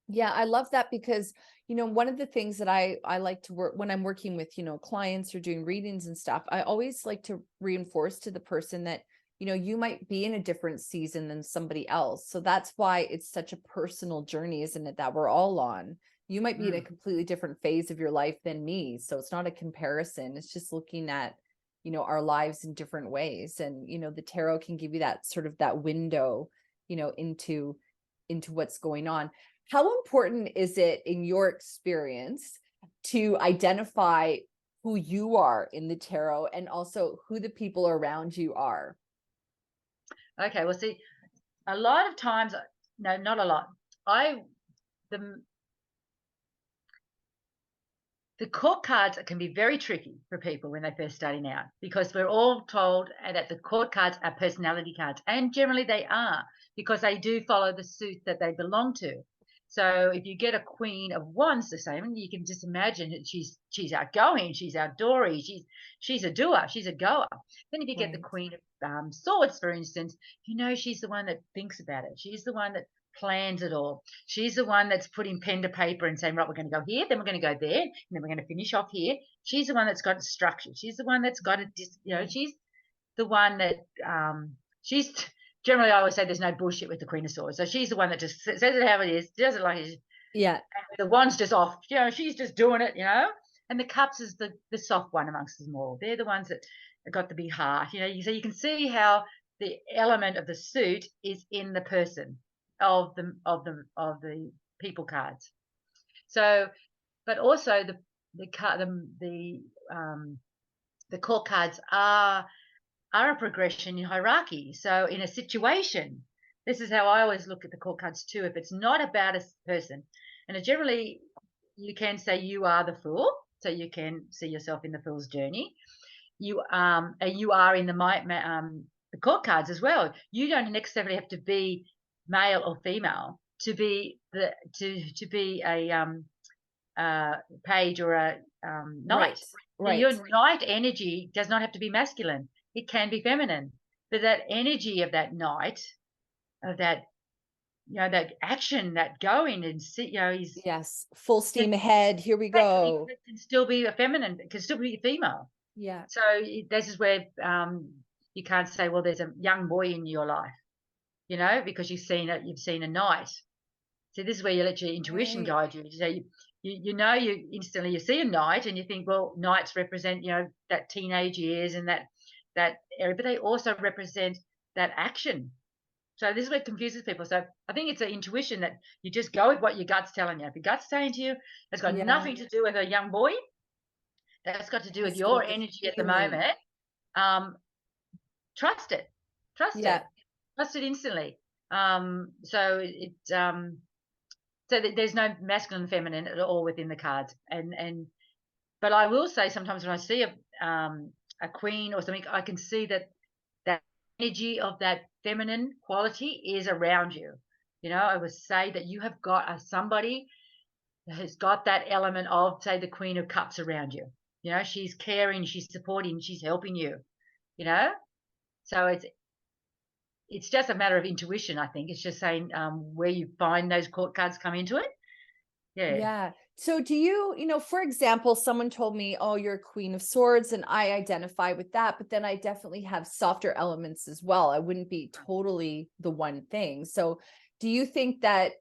Yeah, I love that, because one of the things that I like to work when I'm working with clients or doing readings and stuff, I always like to reinforce to the person that you might be in a different season than somebody else. So that's why it's such a personal journey, isn't it, that we're all on. You might be in a completely different phase of your life than me. So it's not a comparison. It's just looking at, our lives in different ways. And, the tarot can give you that sort of that window, into what's going on. How important is it in your experience to identify who you are in the tarot, and also who the people around you are? Okay, well, see, a lot of times, no, not a lot. The court cards can be very tricky for people when they're first starting out, because we're all told that the court cards are personality cards, and generally they are, because they do follow the suit that they belong to. So if you get a Queen of Wands, the same, you can just imagine that she's outgoing, she's outdoorsy, she's a doer, she's a goer. Then if you get the Queen of Swords, for instance, she's the one that thinks about it. She's the one that plans it all. She's the one that's putting pen to paper and saying, right, we're going to go here, then we're going to go there, and then we're going to finish off here. She's the one that's got a structure. She's the one that's got she's the one that she's generally, I always say there's no bullshit with the Queen of Swords. So she's the one that just says it how it is, does it like it is. Yeah. And the Wand's just off. She's just doing it, And the Cups is the soft one amongst them all. They're the ones that have got the big heart. So you can see how the element of the suit is in the person of the people cards. So, but also the court cards are a progression in hierarchy. So in a situation, this is how I always look at the court cards too. If it's not about a person, and generally you can say you are the fool, so you can see yourself in the fool's journey. You are in the court cards as well. You don't necessarily have to be male or female to be to be a page or a knight. Right. Your knight energy does not have to be masculine. It can be feminine. But that energy of that knight, of that, that action, that going and he's Yes. Full steam ahead. Here we go. it can still be a feminine, it can still be a female. Yeah. So this is where you can't say, well, there's a young boy in your life, because you've seen a knight. So this is where you let your intuition guide you. So you instantly you see a knight and you think, well, knights represent, that teenage years and that area, but they also represent that action. So this is what confuses people. So I think it's an intuition that you just go with what your gut's telling you. If your gut's saying to you, it's got nothing to do with a young boy. That's got to do with your energy at the moment. Trust it. Trust it instantly. So there's no masculine and feminine at all within the cards. But I will say sometimes when I see a queen or something, I can see that energy of that feminine quality is around you. I would say that you have got somebody that has got that element of, say, the Queen of Cups around you. She's caring, she's supporting, she's helping you. So it's just a matter of intuition. I think it's just saying where you find those court cards come into it. Yeah. So do you, for example, someone told me, oh, you're a Queen of Swords, and I identify with that, but then I definitely have softer elements as well. I wouldn't be totally the one thing. So do you think that,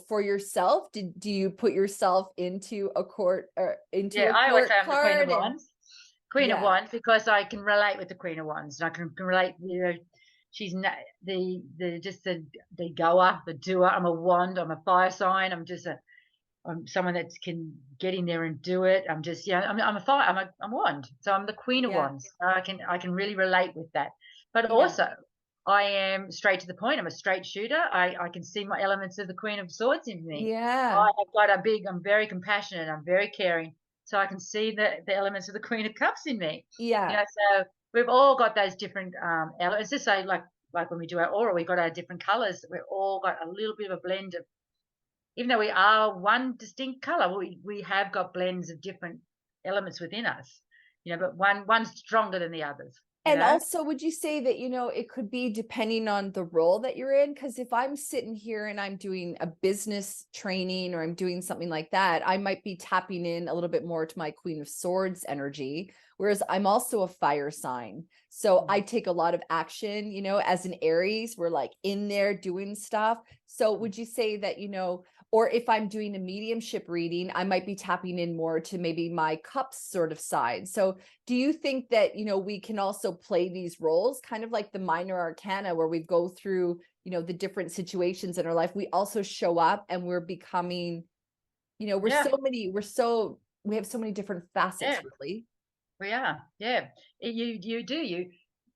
for yourself, do you put yourself into a court or into a court I always say I'm the Queen of Wands. Queen of Wands, because I can relate with the Queen of Wands. And I can relate, she's the goer, the doer. I'm a wand, I'm a fire sign, I'm someone that can get in there and do it. I'm just, I'm a fire, I'm a wand. So I'm the Queen of Wands. I can really relate with that. But also I am straight to the point. I'm a straight shooter. I can see my elements of the Queen of Swords in me. Yeah. I'm very compassionate. I'm very caring. So I can see the elements of the Queen of Cups in me. Yeah. So we've all got those different elements. Just say like when we do our aura, we've got our different colors. We've all got a little bit of a blend of, even though we are one distinct color, we have got blends of different elements within us, but one's stronger than the others. And also, would you say that, it could be depending on the role that you're in? Because if I'm sitting here and I'm doing a business training or I'm doing something like that, I might be tapping in a little bit more to my Queen of Swords energy, whereas I'm also a fire sign. So I take a lot of action, as an Aries, we're like in there doing stuff. So would you say that, or if I'm doing a mediumship reading, I might be tapping in more to maybe my cups sort of side. So do you think that, we can also play these roles, kind of like the minor arcana, where we go through, the different situations in our life? We also show up and we're becoming, we have so many different facets, really. We are. Yeah. You do.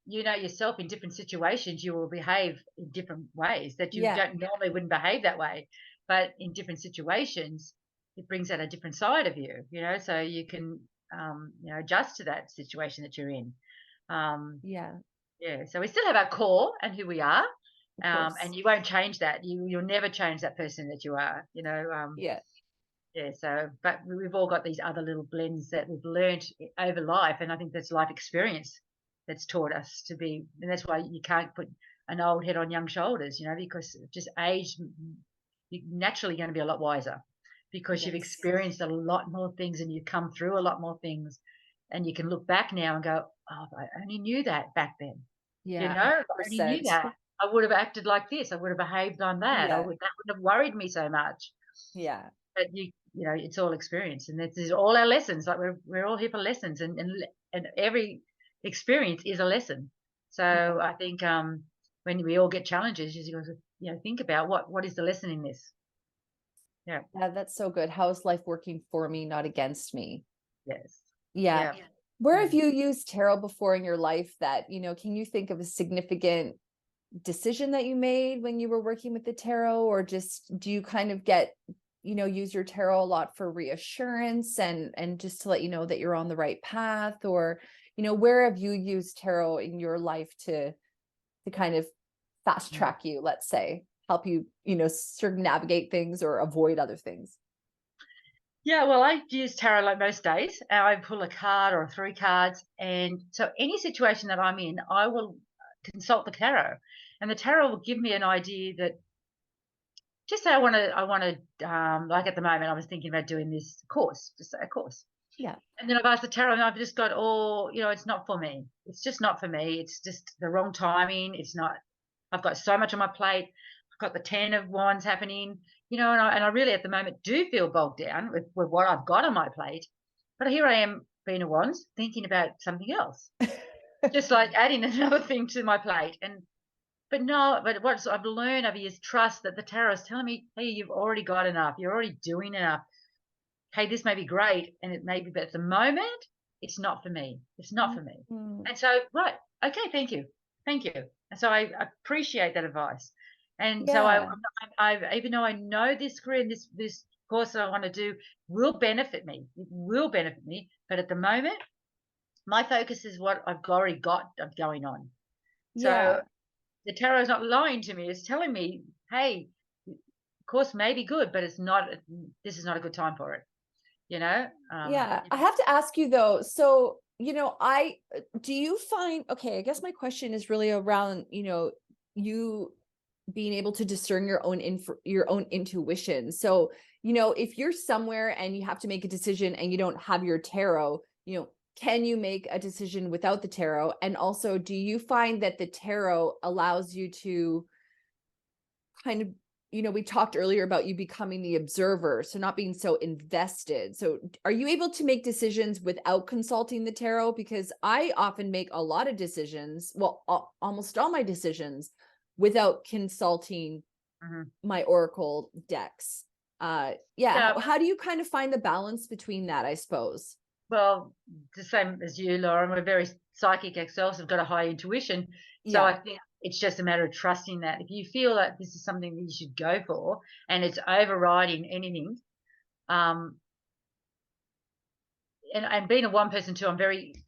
You know yourself, in different situations, you will behave in different ways that you don't normally wouldn't behave that way. But in different situations, it brings out a different side of you, so you can, adjust to that situation that you're in. So we still have our core and who we are, and you won't change that. You'll never change that person that you are, So, but we've all got these other little blends that we've learned over life, and I think that's life experience that's taught us to be, and that's why you can't put an old head on young shoulders, because just age, you're naturally going to be a lot wiser because you've experienced a lot more things and you've come through a lot more things, and you can look back now and go, oh, I only knew that back then. I only knew that. I would have acted like this. I would have behaved on that. That wouldn't have worried me so much. Yeah. But it's all experience, and this is all our lessons. Like we're all here for lessons, and every experience is a lesson. So I think when we all get challenges, you think about what is the lesson in this. Yeah. Yeah, that's so good. How is life working for me, not against me? Yes. Yeah. Yeah. Where have you used tarot before in your life that, can you think of a significant decision that you made when you were working with the tarot, or just do you kind of get, use your tarot a lot for reassurance and just to let you know that you're on the right path, or, where have you used tarot in your life to kind of fast track you, let's say, help you, circumnavigate things or avoid other things? Yeah, well, I use tarot like most days. I pull a card or 3 cards, and so any situation that I'm in, I will consult the tarot, and the tarot will give me an idea that, just say like at the moment, I was thinking about doing this course, just say a course. Yeah. And then I've asked the tarot, and I've just got, it's not for me. It's just not for me. It's just the wrong timing. It's not. I've got so much on my plate. I've got the 10 of wands happening, and I really at the moment do feel bogged down with what I've got on my plate. But here I am, being a wands, thinking about something else, just like adding another thing to my plate. But what I've learned over years, trust that the tarot is telling me, hey, you've already got enough. You're already doing enough. Hey, this may be great, and it may be, but at the moment, it's not for me. It's not for me. Mm-hmm. And so, right, okay, thank you. And so I appreciate that advice. And so I even though I know this career and this course that I want to do will benefit me, it will benefit me. But at the moment, my focus is what I've already got going on. Yeah. So the tarot is not lying to me. It's telling me, hey, course may be good, but this is not a good time for it. Yeah. I have to ask you though. So, do you find, okay, I guess my question is really around, you being able to discern your own intuition. So, if you're somewhere and you have to make a decision and you don't have your tarot, can you make a decision without the tarot? And also, do you find that the tarot allows you to kind of, we talked earlier about you becoming the observer, so not being so invested. So are you able to make decisions without consulting the tarot? Because I often make a lot of decisions, well, almost all my decisions, without consulting my oracle decks. How do you kind of find the balance between that, I suppose? Well, the same as you, Lauren, we're very psychic ourselves, have got a high intuition. So I think it's just a matter of trusting that. If you feel that this is something that you should go for and it's overriding anything, and being a one person too,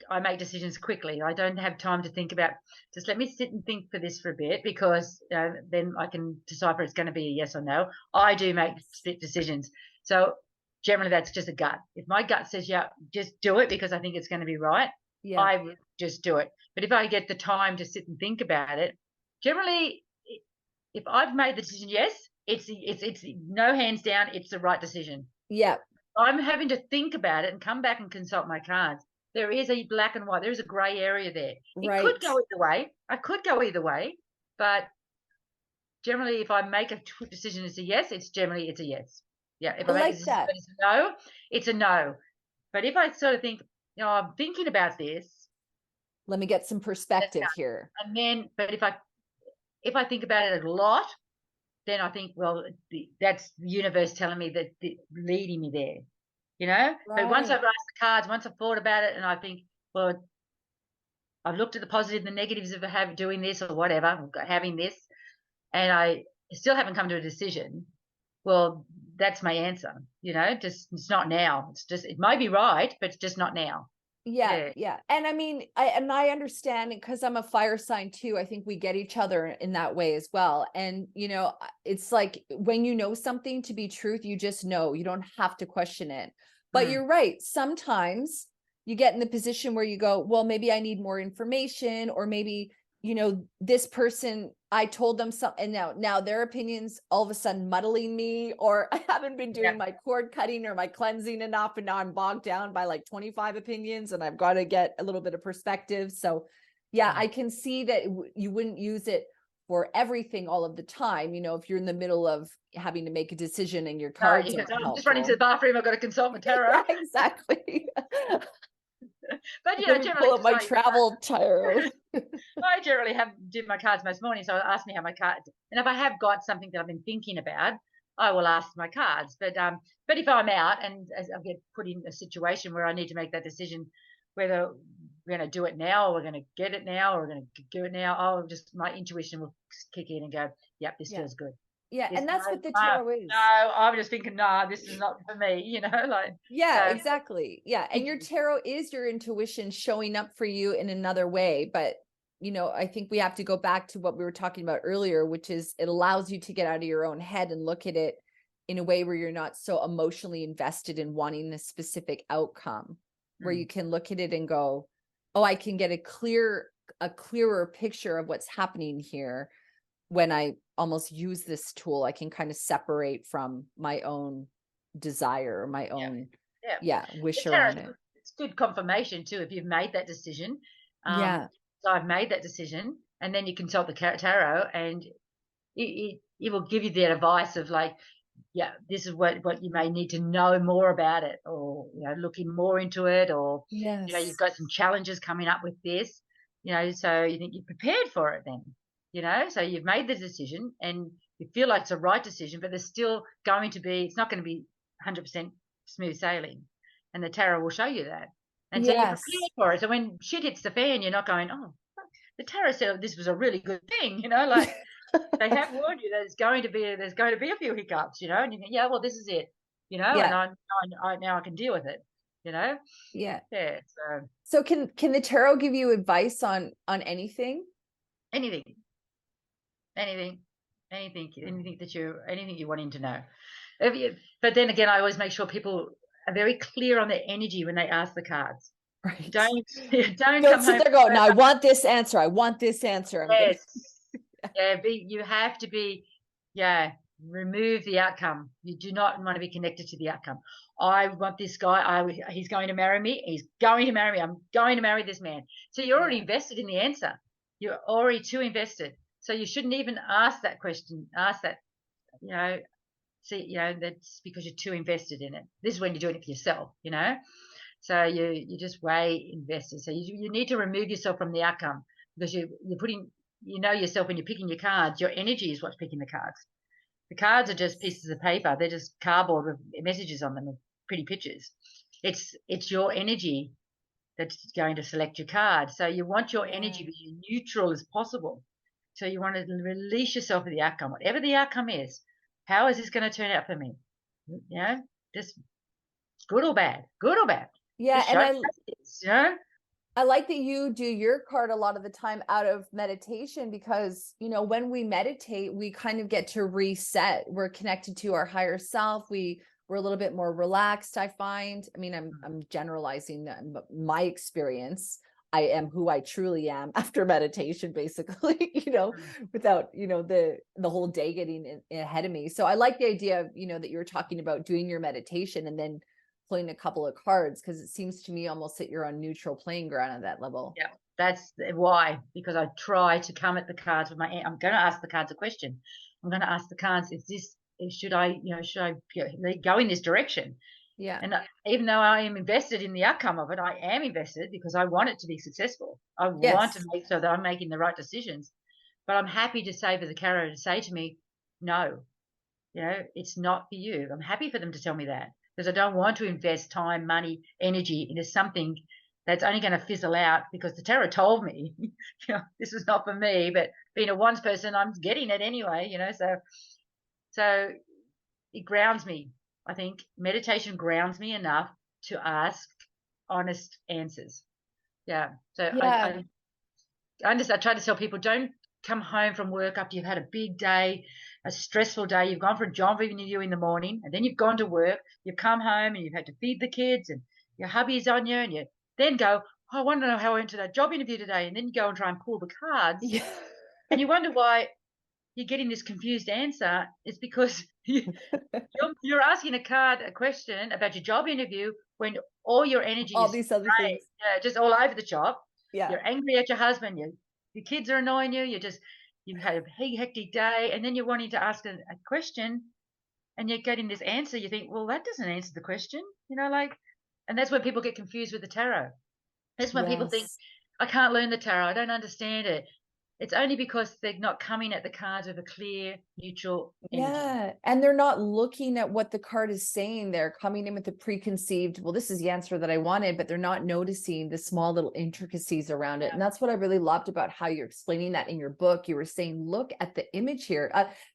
I make decisions quickly. I don't have time to think about, just let me sit and think for this for a bit, because then I can decipher it's going to be a yes or no. I do make split decisions. So generally that's just a gut. If my gut says, yeah, just do it because I think it's going to be right, I will just do it. But if I get the time to sit and think about it, generally, if I've made the decision, yes, it's no hands down, it's the right decision. Yeah. I'm having to think about it and come back and consult my cards. There is a black and white. There is a grey area there. It could go either way. I could go either way, but generally, if I make a decision it's a yes, it's a yes. Yeah. If I make a decision it's a no, it's a no. But if I sort of think, I'm thinking about this, let me get some perspective here. And then, but if I think about it a lot, then I think, well, that's the universe telling me that leading me there, Right. But once I've asked the cards, once I've thought about it, and I think, well, I've looked at the positive, the negatives of doing this or whatever, having this, and I still haven't come to a decision. Well, that's my answer. Just it's not now. It's just, it might be right, but it's just not now. Yeah. And I mean, I understand it because I'm a fire sign too. I think we get each other in that way as well. And, it's like when you know something to be truth, you just know, you don't have to question it. But you're right. Sometimes you get in the position where you go, well, maybe I need more information, or maybe, this person, I told them something, and now their opinions all of a sudden muddling me, or I haven't been doing my cord cutting or my cleansing enough, and now I'm bogged down by like 25 opinions and I've got to get a little bit of perspective. So I can see that you wouldn't use it for everything all of the time, if you're in the middle of having to make a decision and your cards aren't helpful. I'm just running to the bathroom, I've got to consult my tarot. Exactly. But generally pull up my travel tarot. I generally do my cards most mornings, so ask me how my cards, and if I have got something that I've been thinking about, I will ask my cards. But if I'm out and as I get put in a situation where I need to make that decision, whether we're going to do it now or we're going to get it now or we're going to do it now, my intuition will kick in and go, yep, this Yeah. feels good. Yeah. This, And that's what the no, tarot is. I'm just thinking, this is not for me, like. Yeah, So, exactly. Yeah. And your tarot is your intuition showing up for you in another way. But, I think we have to go back to what we were talking about earlier, which is it allows you to get out of your own head and look at it in a way where you're not so emotionally invested in wanting a specific outcome, where you can look at it and go, oh, I can get a clearer picture of what's happening here. When I almost use this tool, I can kind of separate from my own desire, my own wish around it. It's good confirmation too if you've made that decision. So I've made that decision, and then you consult the tarot, and it will give you the advice of like, this is what you may need to know more about it, or looking more into it, or you've got some challenges coming up with this, so you think you're prepared for it then. So you've made the decision and you feel like it's a right decision, but there's still it's not going to be 100% smooth sailing, and the tarot will show you that. And so you're prepared for it. So when shit hits the fan, you're not going, oh, the tarot said this was a really good thing, like they have warned you that there's going to be a few hiccups, and you think, well, this is it, and I now I can deal with it, So can the tarot give you advice on anything? Anything that you're wanting to know. But then again, I always make sure people are very clear on their energy when they ask the cards. Right. Don't sit there going, no, I want this answer. I want this answer. Yes. You have to be, remove the outcome. You do not want to be connected to the outcome. I want this guy. He's going to marry me. He's going to marry me. I'm going to marry this man. So you're already invested in the answer. You're already too invested. So you shouldn't even ask that question. Ask that, that's because you're too invested in it. This is when you're doing it for yourself, So you're just way invested. So you need to remove yourself from the outcome, because you're putting, yourself when you're picking your cards. Your energy is what's picking the cards. The cards are just pieces of paper. They're just cardboard with messages on them and pretty pictures. It's your energy that's going to select your card. So you want your energy to be neutral as possible. So you want to release yourself of the outcome, whatever the outcome is. How is this going to turn out for me? Just good or bad. Yeah, and I like that you do your card a lot of the time out of meditation, because, when we meditate, we kind of get to reset. We're connected to our higher self. We're a little bit more relaxed, I find. I mean, I'm generalizing my experience. I am who I truly am after meditation, basically, without, the whole day getting ahead of me. So I like the idea of, that you were talking about doing your meditation and then pulling a couple of cards, because it seems to me almost that you're on neutral playing ground at that level. Yeah, that's why, because I try to come at the cards with I'm going to ask the cards a question. I'm going to ask the cards, should I go in this direction? Yeah. And even though I am invested in the outcome of it, I am invested because I want it to be successful. I want to make sure that I'm making the right decisions. But I'm happy to say for the tarot to say to me, no, it's not for you. I'm happy for them to tell me that, because I don't want to invest time, money, energy into something that's only going to fizzle out, because the tarot told me, this is not for me. But being a wands person, I'm getting it anyway, so it grounds me. I think meditation grounds me enough to ask honest answers. Yeah. So I understand. I try to tell people, don't come home from work after you've had a big day, a stressful day. You've gone for a job interview in the morning, and then you've gone to work. You've come home and you've had to feed the kids, and your hubby's on you, and you then go, oh, I want to know how I went to that job interview today. And then you go and try and pull the cards, and you wonder why you're getting this confused answer. It's because you're asking a question about your job interview when all your energy all is these other things, just all over the shop. Yeah, you're angry at your husband. Your kids are annoying you. You've had a hectic day, and then you're wanting to ask a question, and you're getting this answer. You think, well, that doesn't answer the question, and that's when people get confused with the tarot. That's when people think, I can't learn the tarot. I don't understand it. it's only because they're not coming at the cards with a clear, neutral energy. Yeah. And they're not looking at what the card is saying. They're coming in with the preconceived, well, this is the answer that I wanted, but they're not noticing the small little intricacies around it. And that's what I really loved about how you're explaining that in your book. You were saying, look at the image here.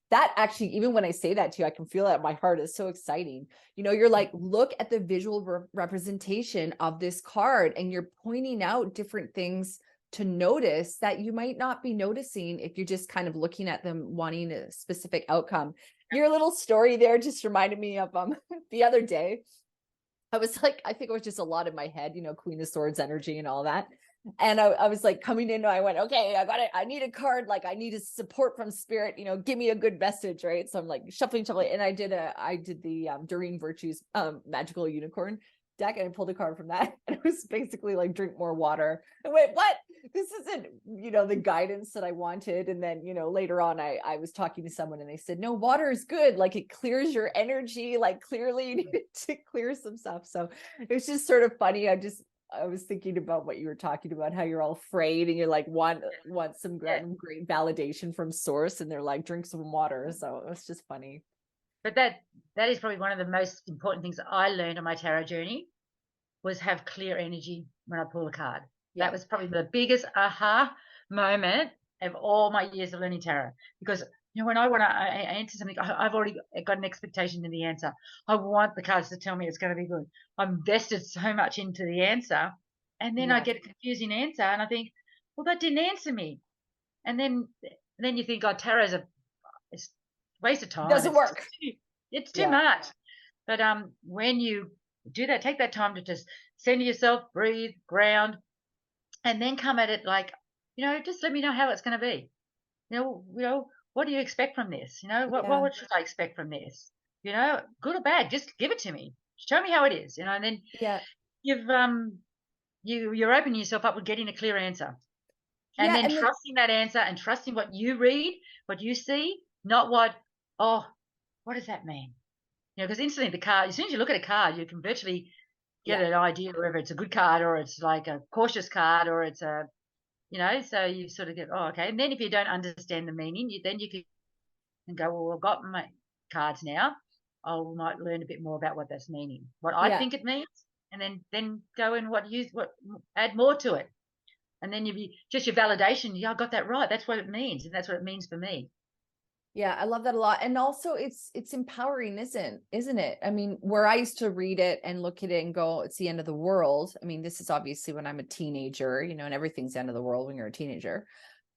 That actually, even when I say that to you, I can feel that my heart is so exciting. You know, you're like, look at the visual representation of this card, and you're pointing out different things to notice that you might not be noticing if you're just kind of looking at them wanting a specific outcome. Your little story there just reminded me of the other day. I was like, I think it was just a lot in my head, you know, Queen of Swords energy and all that. And I was like coming in, I went, okay, I got it. I need a card. Like I need a support from spirit, you know, give me a good message. Right. So I'm like shuffling. And I did the Doreen Virtue's magical unicorn deck, and I pulled a card from that. And it was basically like, drink more water. I went, what? This isn't, you know, the guidance that I wanted. And then, you know, later on, I was talking to someone and they said, no, water is good. Like it clears your energy. Like clearly you need to clear some stuff. So it was just sort of funny. I was thinking about what you were talking about, how you're all afraid and you're like, want some great validation from source, and they're like, drink some water. So it was just funny. But that is probably one of the most important things I learned on my tarot journey, was have clear energy when I pull a card. Yeah. That was probably the biggest aha moment of all my years of learning tarot. Because, you know, when I want to answer something, I've already got an expectation in the answer. I want the cards to tell me it's going to be good. I'm invested so much into the answer. And then I get a confusing answer and I think, well, that didn't answer me. And then you think, oh, tarot's it's a waste of time. Doesn't work. It's too much. But when you do that, take that time to just center yourself, breathe, ground, and then come at it like, you know, just let me know how it's going to be. You know, what do you expect from this? You know, what should I expect from this? You know, good or bad, just give it to me. Show me how it is. You know, and then you're opening yourself up with getting a clear answer, and then trusting that answer and trusting what you read, what you see, not what does that mean? You know, because instantly the card, as soon as you look at a card, you can virtually get an idea whether it's a good card or it's like a cautious card or it's a, you know, so you sort of get, oh, okay. And then if you don't understand the meaning, then you can go, well, I've got my cards now. I might learn a bit more about what that's meaning, what I think it means, and then go and add more to it. And then just your validation. Yeah, I got that right. That's what it means. And that's what it means for me. Yeah, I love that a lot. And also it's empowering, isn't it? I mean, where I used to read it and look at it and go, it's the end of the world. I mean, this is obviously when I'm a teenager, you know, and everything's the end of the world when you're a teenager.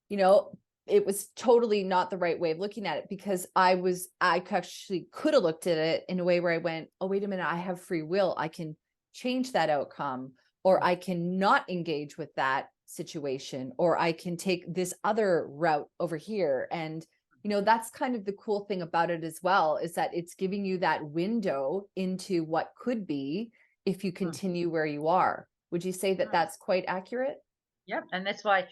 You know, it was totally not the right way of looking at it, because I actually could have looked at it in a way where I went, oh, wait a minute, I have free will. I can change that outcome, or I can not engage with that situation, or I can take this other route over here. And you know, that's kind of the cool thing about it as well, is that it's giving you that window into what could be if you continue where you are. Would you say that that's quite accurate? Yep. And that's why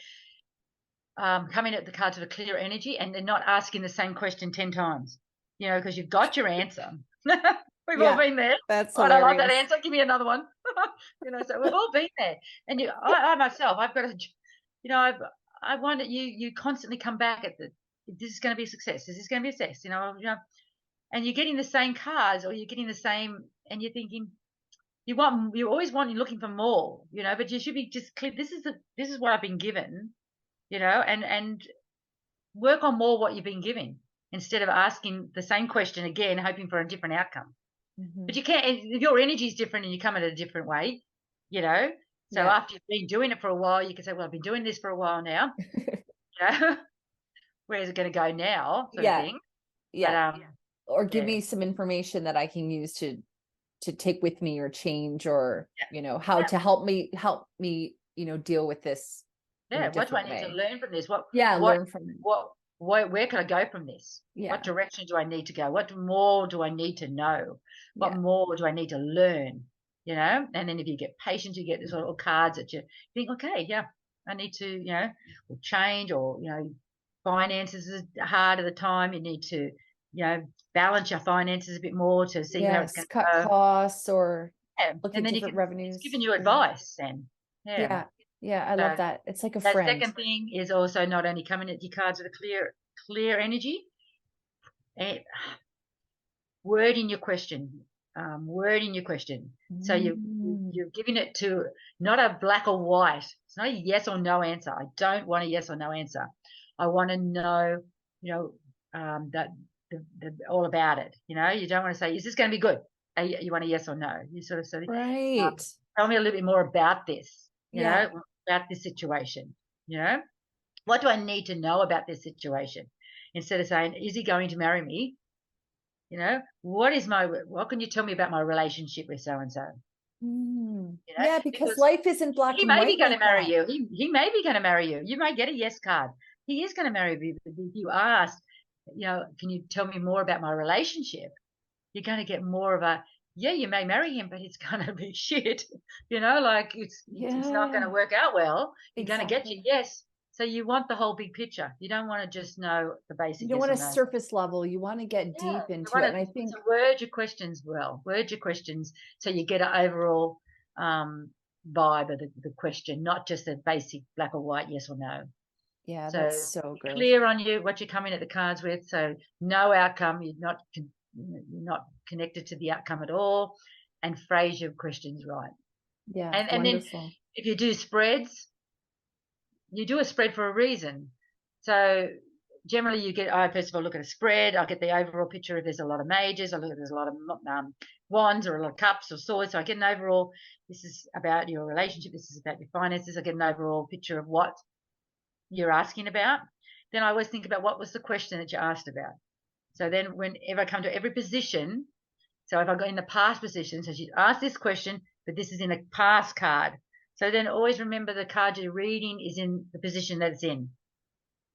coming at the cards with a clear energy and then not asking the same question 10 times, you know, because you've got your answer. We've all been there. That's I don't like that answer. Give me another one. You know, so we've all been there. And I myself, I've got to, you know, I want that you constantly come back at this is going to be a success. This is going to be a success, you know, and you're getting the same cards, or you're getting the same, and you're thinking, you're looking for more, you know, but you should be just clear. This is what I've been given, you know, and work on more what you've been given instead of asking the same question again, hoping for a different outcome. Mm-hmm. But you can't, if your energy is different and you come at it a different way, you know, so after you've been doing it for a while, you can say, well, I've been doing this for a while now, you know. Where's it going to go now? Sort of thing. Yeah. But, or give me some information that I can use to take with me or change, or, you know, how to help me, you know, deal with this. Yeah. What do I need to learn from this? Learn from it. Where can I go from this? Yeah. What direction do I need to go? What more do I need to know? What more do I need to learn? You know, and then if you get patience, you get these little cards that you think, okay, I need to, you know, change, or, you know, finances is hard at the time. You need to, you know, balance your finances a bit more to see how it's going to cut costs, or look at different revenues. It's giving you advice then. Yeah, I love So that. It's like a the friend. second thing is also not only coming at your cards with a clear energy, and wording your question, wording your question. So you're giving it to not a black or white. It's not a yes or no answer. I don't want a yes or no answer. I want to know, that all about it. You don't want to say, is this going to be good? You want a yes or no. You sort of say, Right. tell me a little bit more about this. Yeah. About this situation. What do I need to know about this situation? Instead of saying, is he going to marry me? What can you tell me about my relationship with so and so? Yeah, because Because life isn't black he and may be white going to like marry that. you. He may be going to marry you. You may get a yes card. He is going to marry you. If you ask, can you tell me more about my relationship? You're going to get more of a, yeah, you may marry him, but it's going to be shit. Like it's not going to Yeah, work out well. You're going to get your exactly. yes. So you want the whole big picture. You don't want to just know the You basic don't yes want or a no. surface level. You want to get Yeah, deep you into want it. to And I think, word your questions well. Word your questions so you get an overall vibe of the question, not just a basic black or white yes or no. yeah, So that's so be good. clear on what you're coming at the cards with. So no outcome. You're not connected to the outcome at all, and phrase your questions right. Yeah, And then wonderful. if you do spreads, you do a spread for a reason. So generally you get, I first of all look at a spread. I get the overall picture if there's a lot of majors. I look at there's a lot of wands or a lot of cups or swords. So I get an overall, this is about your relationship. This is about your finances. I get an overall picture of what you're asking about. Then I always think about what was the question that you asked about. So then whenever I come to every position, so if I go in the past position, so she asked this question, but this is in a past card. So then always remember the card you're reading is in the position that it's in.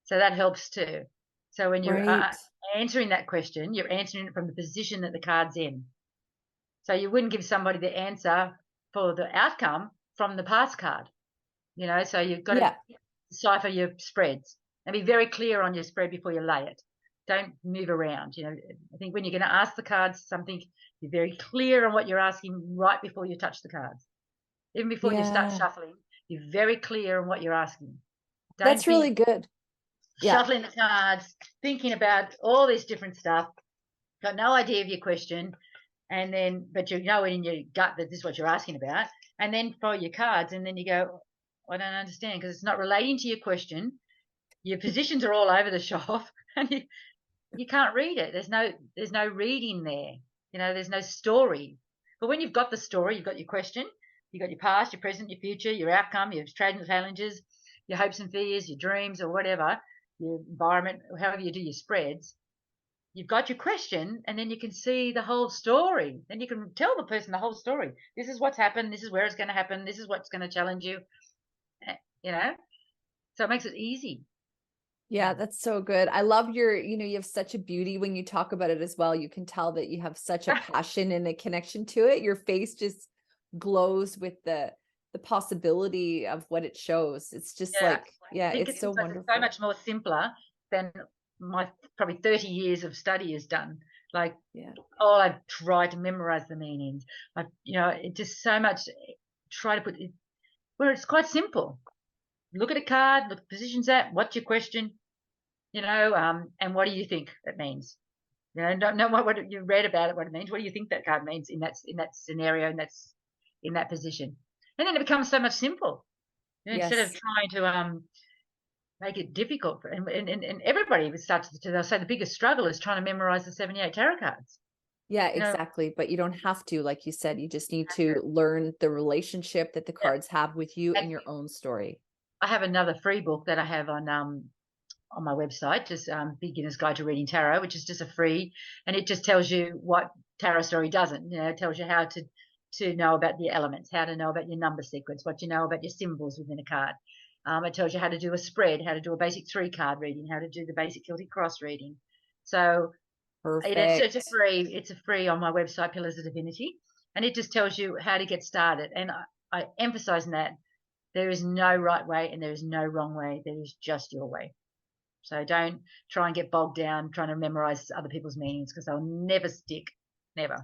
So that helps too. So when you're Right. answering that question, you're answering it from the position that the card's in. So you wouldn't give somebody the answer for the outcome from the past card. So you've got to Yeah. decipher your spreads and be very clear on your spread before you lay it. Don't move around. I think when you're going to ask the cards something, you're very clear on what you're asking right before you touch the cards. Even before you start Yeah. shuffling, you're very clear on what you're asking. Don't That's really be good. Yeah. shuffling the cards, thinking about all this different stuff, got no idea of your question, and then, but you know in your gut that this is what you're asking about, and then follow your cards, and then you go, I don't understand because it's not relating to your question. Your positions are all over the shop, and you can't read it. There's no reading there. There's no story. But when you've got the story, you've got your question, you've got your past, your present, your future, your outcome, your challenges, your hopes and fears, your dreams, or whatever, your environment, however you do your spreads. You've got your question, and then you can see the whole story. Then you can tell the person the whole story. This is what's happened. This is where it's going to happen. This is what's going to challenge you. You know, so it makes it easy. Yeah, that's so good. I love you have such a beauty when you talk about it as well. You can tell that you have such a passion and a connection to it. Your face just glows with the possibility of what it shows. It's just Yeah, like, yeah, I think it's it so seems like it's so wonderful. much more simpler than my probably 30 years of study has done. Like, Yeah. I've tried to memorize the meanings. It just so much try to put it where it's quite simple. Look at a card, look at positions at, what's your question, and what do you think it means? Don't know what you read about it, what it means. What do you think that card means in that scenario, in that position? And then it becomes so much simple. Instead of Yes. trying to make it difficult and everybody starts to, they'll say the biggest struggle is trying to memorize the 78 tarot cards. Yeah, You know, exactly. But you don't have to, like you said, you just need to learn the relationship that the yeah. cards have with you And in your own story. I have another free book that I have on my website, just Beginner's Guide to Reading Tarot, which is just a free, and it just tells you what tarot story doesn't. It tells you how to know about the elements, how to know about your number sequence, what you know about your symbols within a card. It tells you how to do a spread, how to do a basic 3-card reading, how to do the basic Celtic cross reading. So it's Perfect. a free on my website, Pillars of Divinity, and it just tells you how to get started. And I emphasize that there is no right way and there is no wrong way. There is just your way. So don't try and get bogged down trying to memorize other people's meanings because they'll never stick. Never.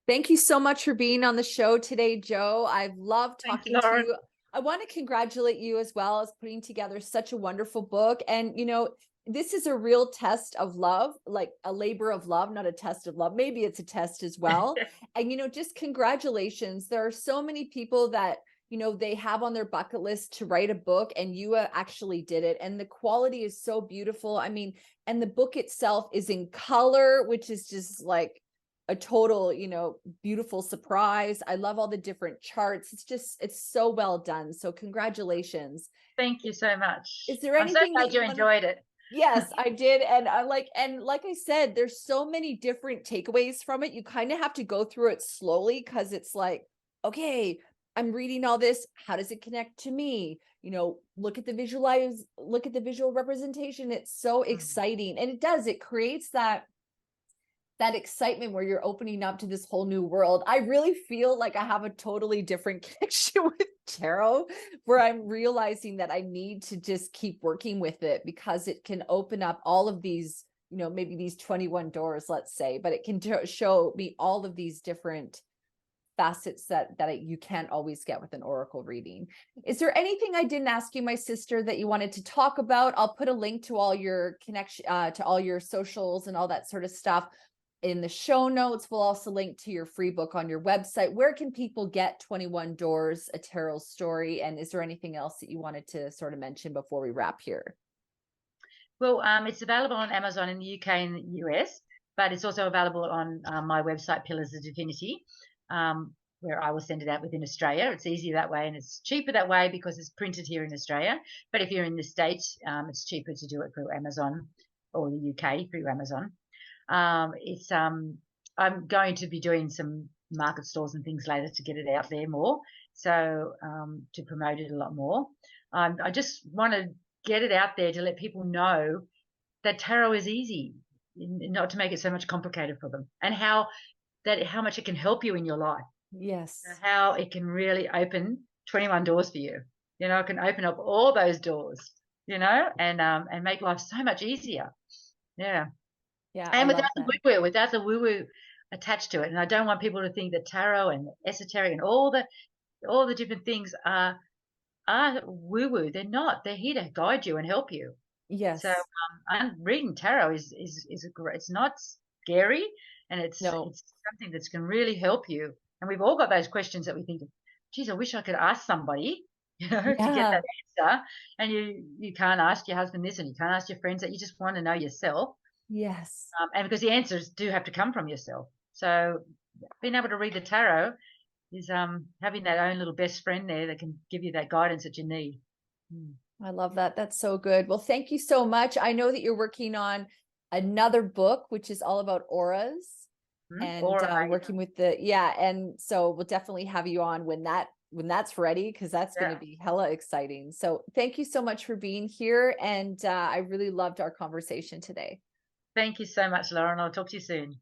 Thank you so much for being on the show today, Jo. I've loved Thanks, talking to Lauren. you. I want to congratulate you as well as putting together such a wonderful book. And, this is a real test of love, like a labor of love, not a test of love. Maybe it's a test as well. And, just congratulations. There are so many people that, they have on their bucket list to write a book, and you actually did it. And the quality is so beautiful. I mean, and the book itself is in color, which is just like a total, beautiful surprise. I love all the different charts. It's so well done. So congratulations. Thank you so much. Is there I'm so anything glad you enjoyed it. Yes, I did. And like I said, there's so many different takeaways from it. You kind of have to go through it slowly, because it's like, okay, I'm reading all this. How does it connect to me? Look at the visual representation. It's so exciting. And it creates that excitement where you're opening up to this whole new world. I really feel like I have a totally different connection with tarot, where I'm realizing that I need to just keep working with it, because it can open up all of these, maybe these 21 doors, let's say, but it can show me all of these different facets that you can't always get with an oracle reading. Is there anything I didn't ask you, my sister, that you wanted to talk about? I'll put a link to all your connection, to all your socials and all that sort of stuff in the show notes. We'll also link to your free book on your website. Where can people get 21 Doors, A Tarot Story? And is there anything else that you wanted to sort of mention before we wrap here? Well, it's available on Amazon in the UK and the US, but it's also available on my website, Pillars of Divinity, where I will send it out within Australia. It's easier that way, and it's cheaper that way because it's printed here in Australia. But if you're in the States, it's cheaper to do it through Amazon, or the UK through Amazon. I'm going to be doing some market stalls and things later to get it out there more, so to promote it a lot more. I just want to get it out there to let people know that tarot is easy, not to make it so much complicated for them, and how much it can help you in your life. Yes. How it can really open 21 doors for you. It can open up all those doors, and make life so much easier. Yeah. Yeah. And without the woo-woo attached to it. And I don't want people to think that tarot and esoteric and all the different things are woo-woo. They're not. They're here to guide you and help you. Yes. So reading tarot is a great. It's not scary, and it's something that's can really help you. And we've all got those questions that we think, geez, I wish I could ask somebody, to get that answer. And you can't ask your husband this, and you can't ask your friends that. You just want to know yourself. Yes. And because the answers do have to come from yourself. So being able to read the tarot is having that own little best friend there that can give you that guidance that you need. I love that. That's so good. Well, thank you so much. I know that you're working on another book, which is all about auras, and working with and so we'll definitely have you on when that's ready, because that's going to be hella exciting. So thank you so much for being here. And I really loved our conversation today. Thank you so much, Lauren. I'll talk to you soon.